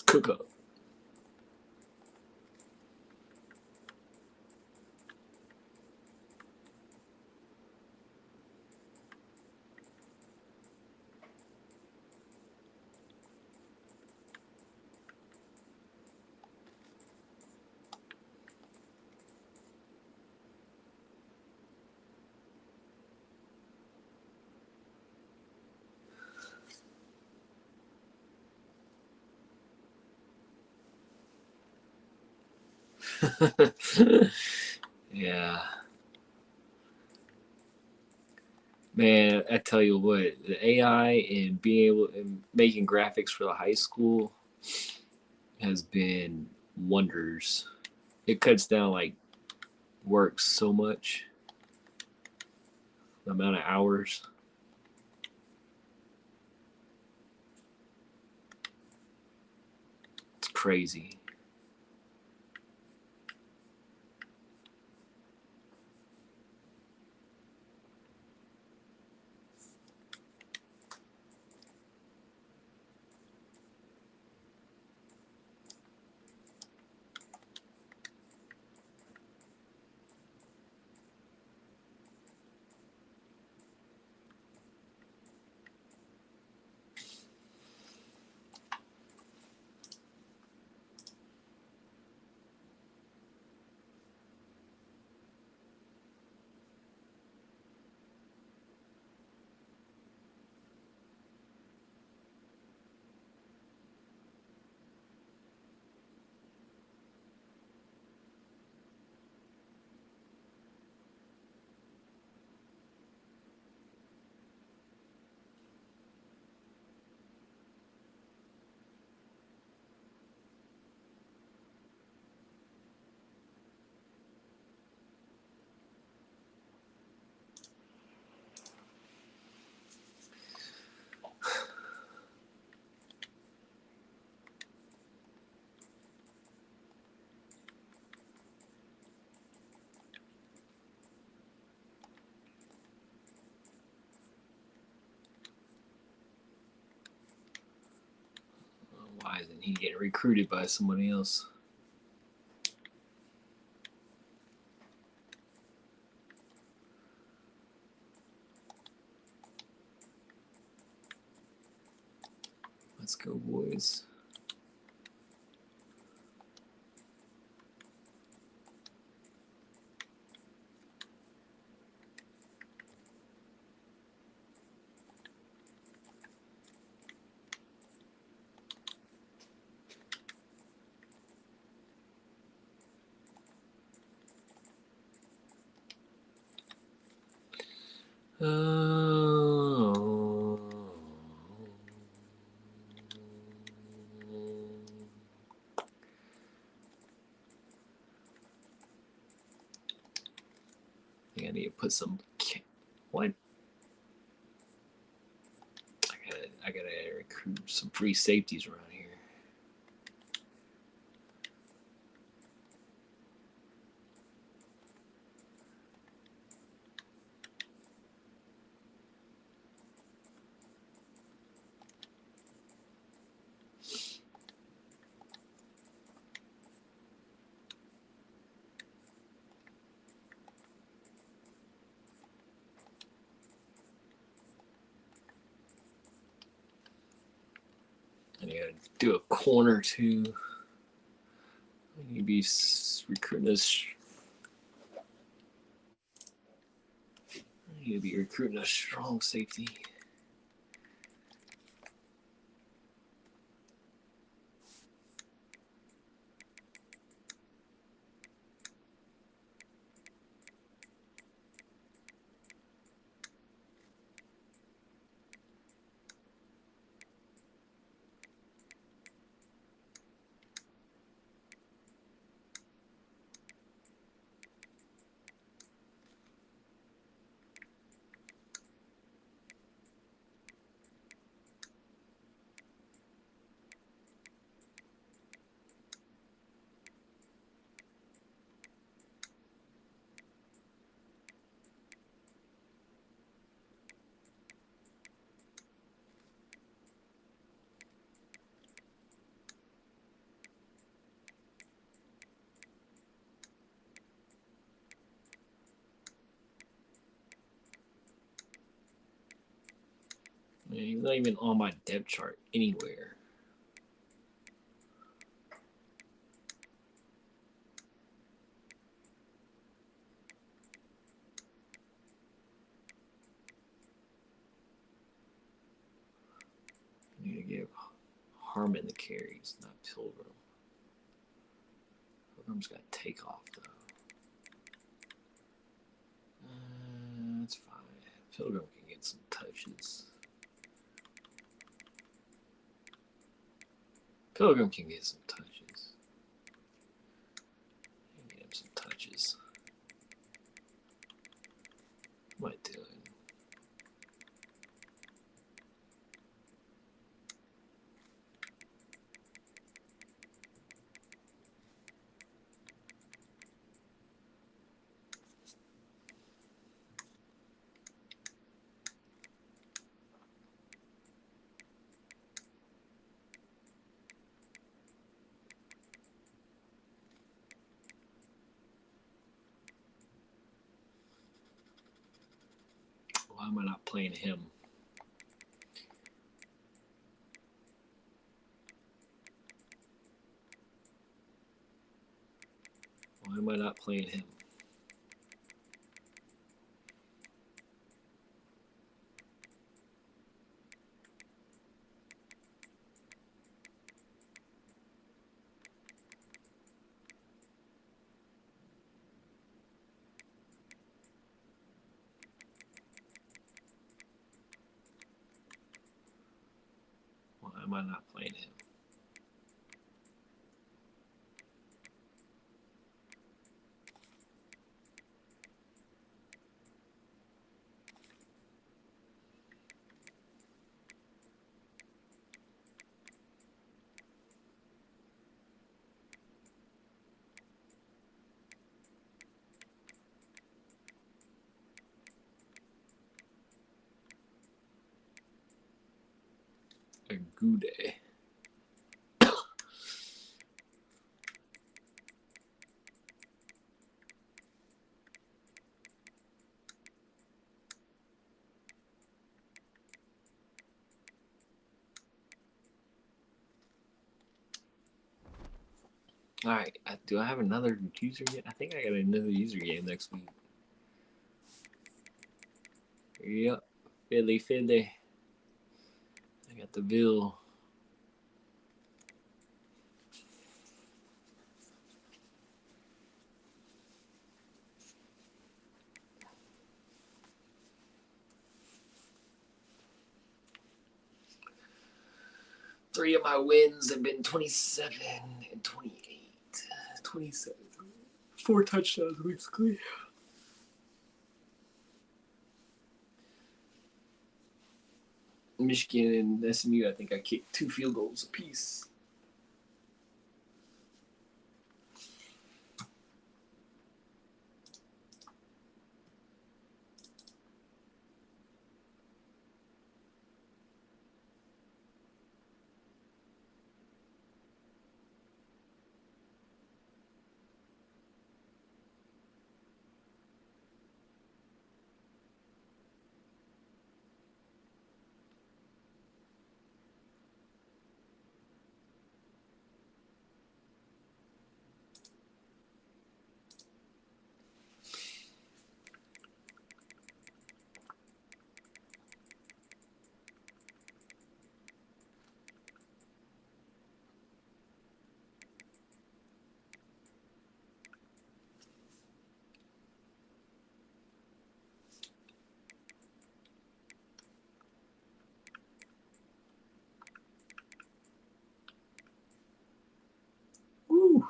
Cook up. Yeah, man. I tell you what, the AI and being able and making graphics for the high school has been wonders. It cuts down like work so much, the amount of hours. It's crazy. Why isn't he getting recruited by somebody else? Let's go, boys. Oh. I think I need to put some. What? I gotta recruit some free safeties around here. I need to do a corner too. I need to be recruiting this. I need to be recruiting a strong safety. He's not even on my depth chart anywhere. I need to give Harmon the carries, not Pilgrim. Pilgrim's got takeoff though. That's fine. Pilgrim can get some touches. Pilgrim can get some touches. Get him some touches. What am I doing? Why am I not playing him? Why am I not playing him? Why am I not playing him? A good day. Alright, do I have another user yet? I think I got another user game next week. Yep, Philly. I got the bill. Three of my wins have been 27 and 28. 27. 4 touchdowns, basically. Michigan and SMU, I think I kicked 2 field goals apiece. Woo!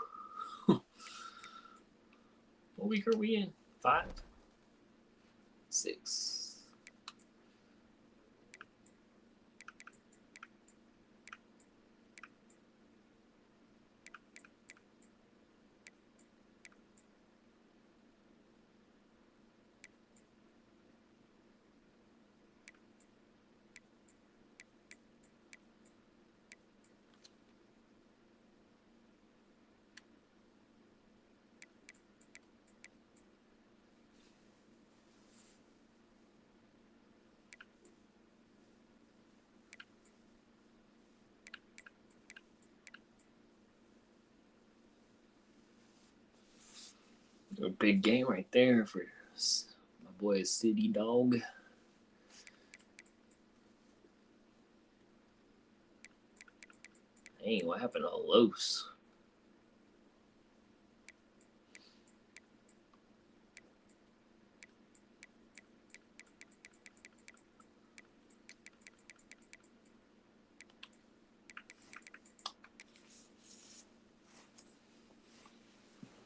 What week are we in? 5? 6. A big game right there for my boy City Dog. Hey, what happened to Los?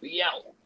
We out.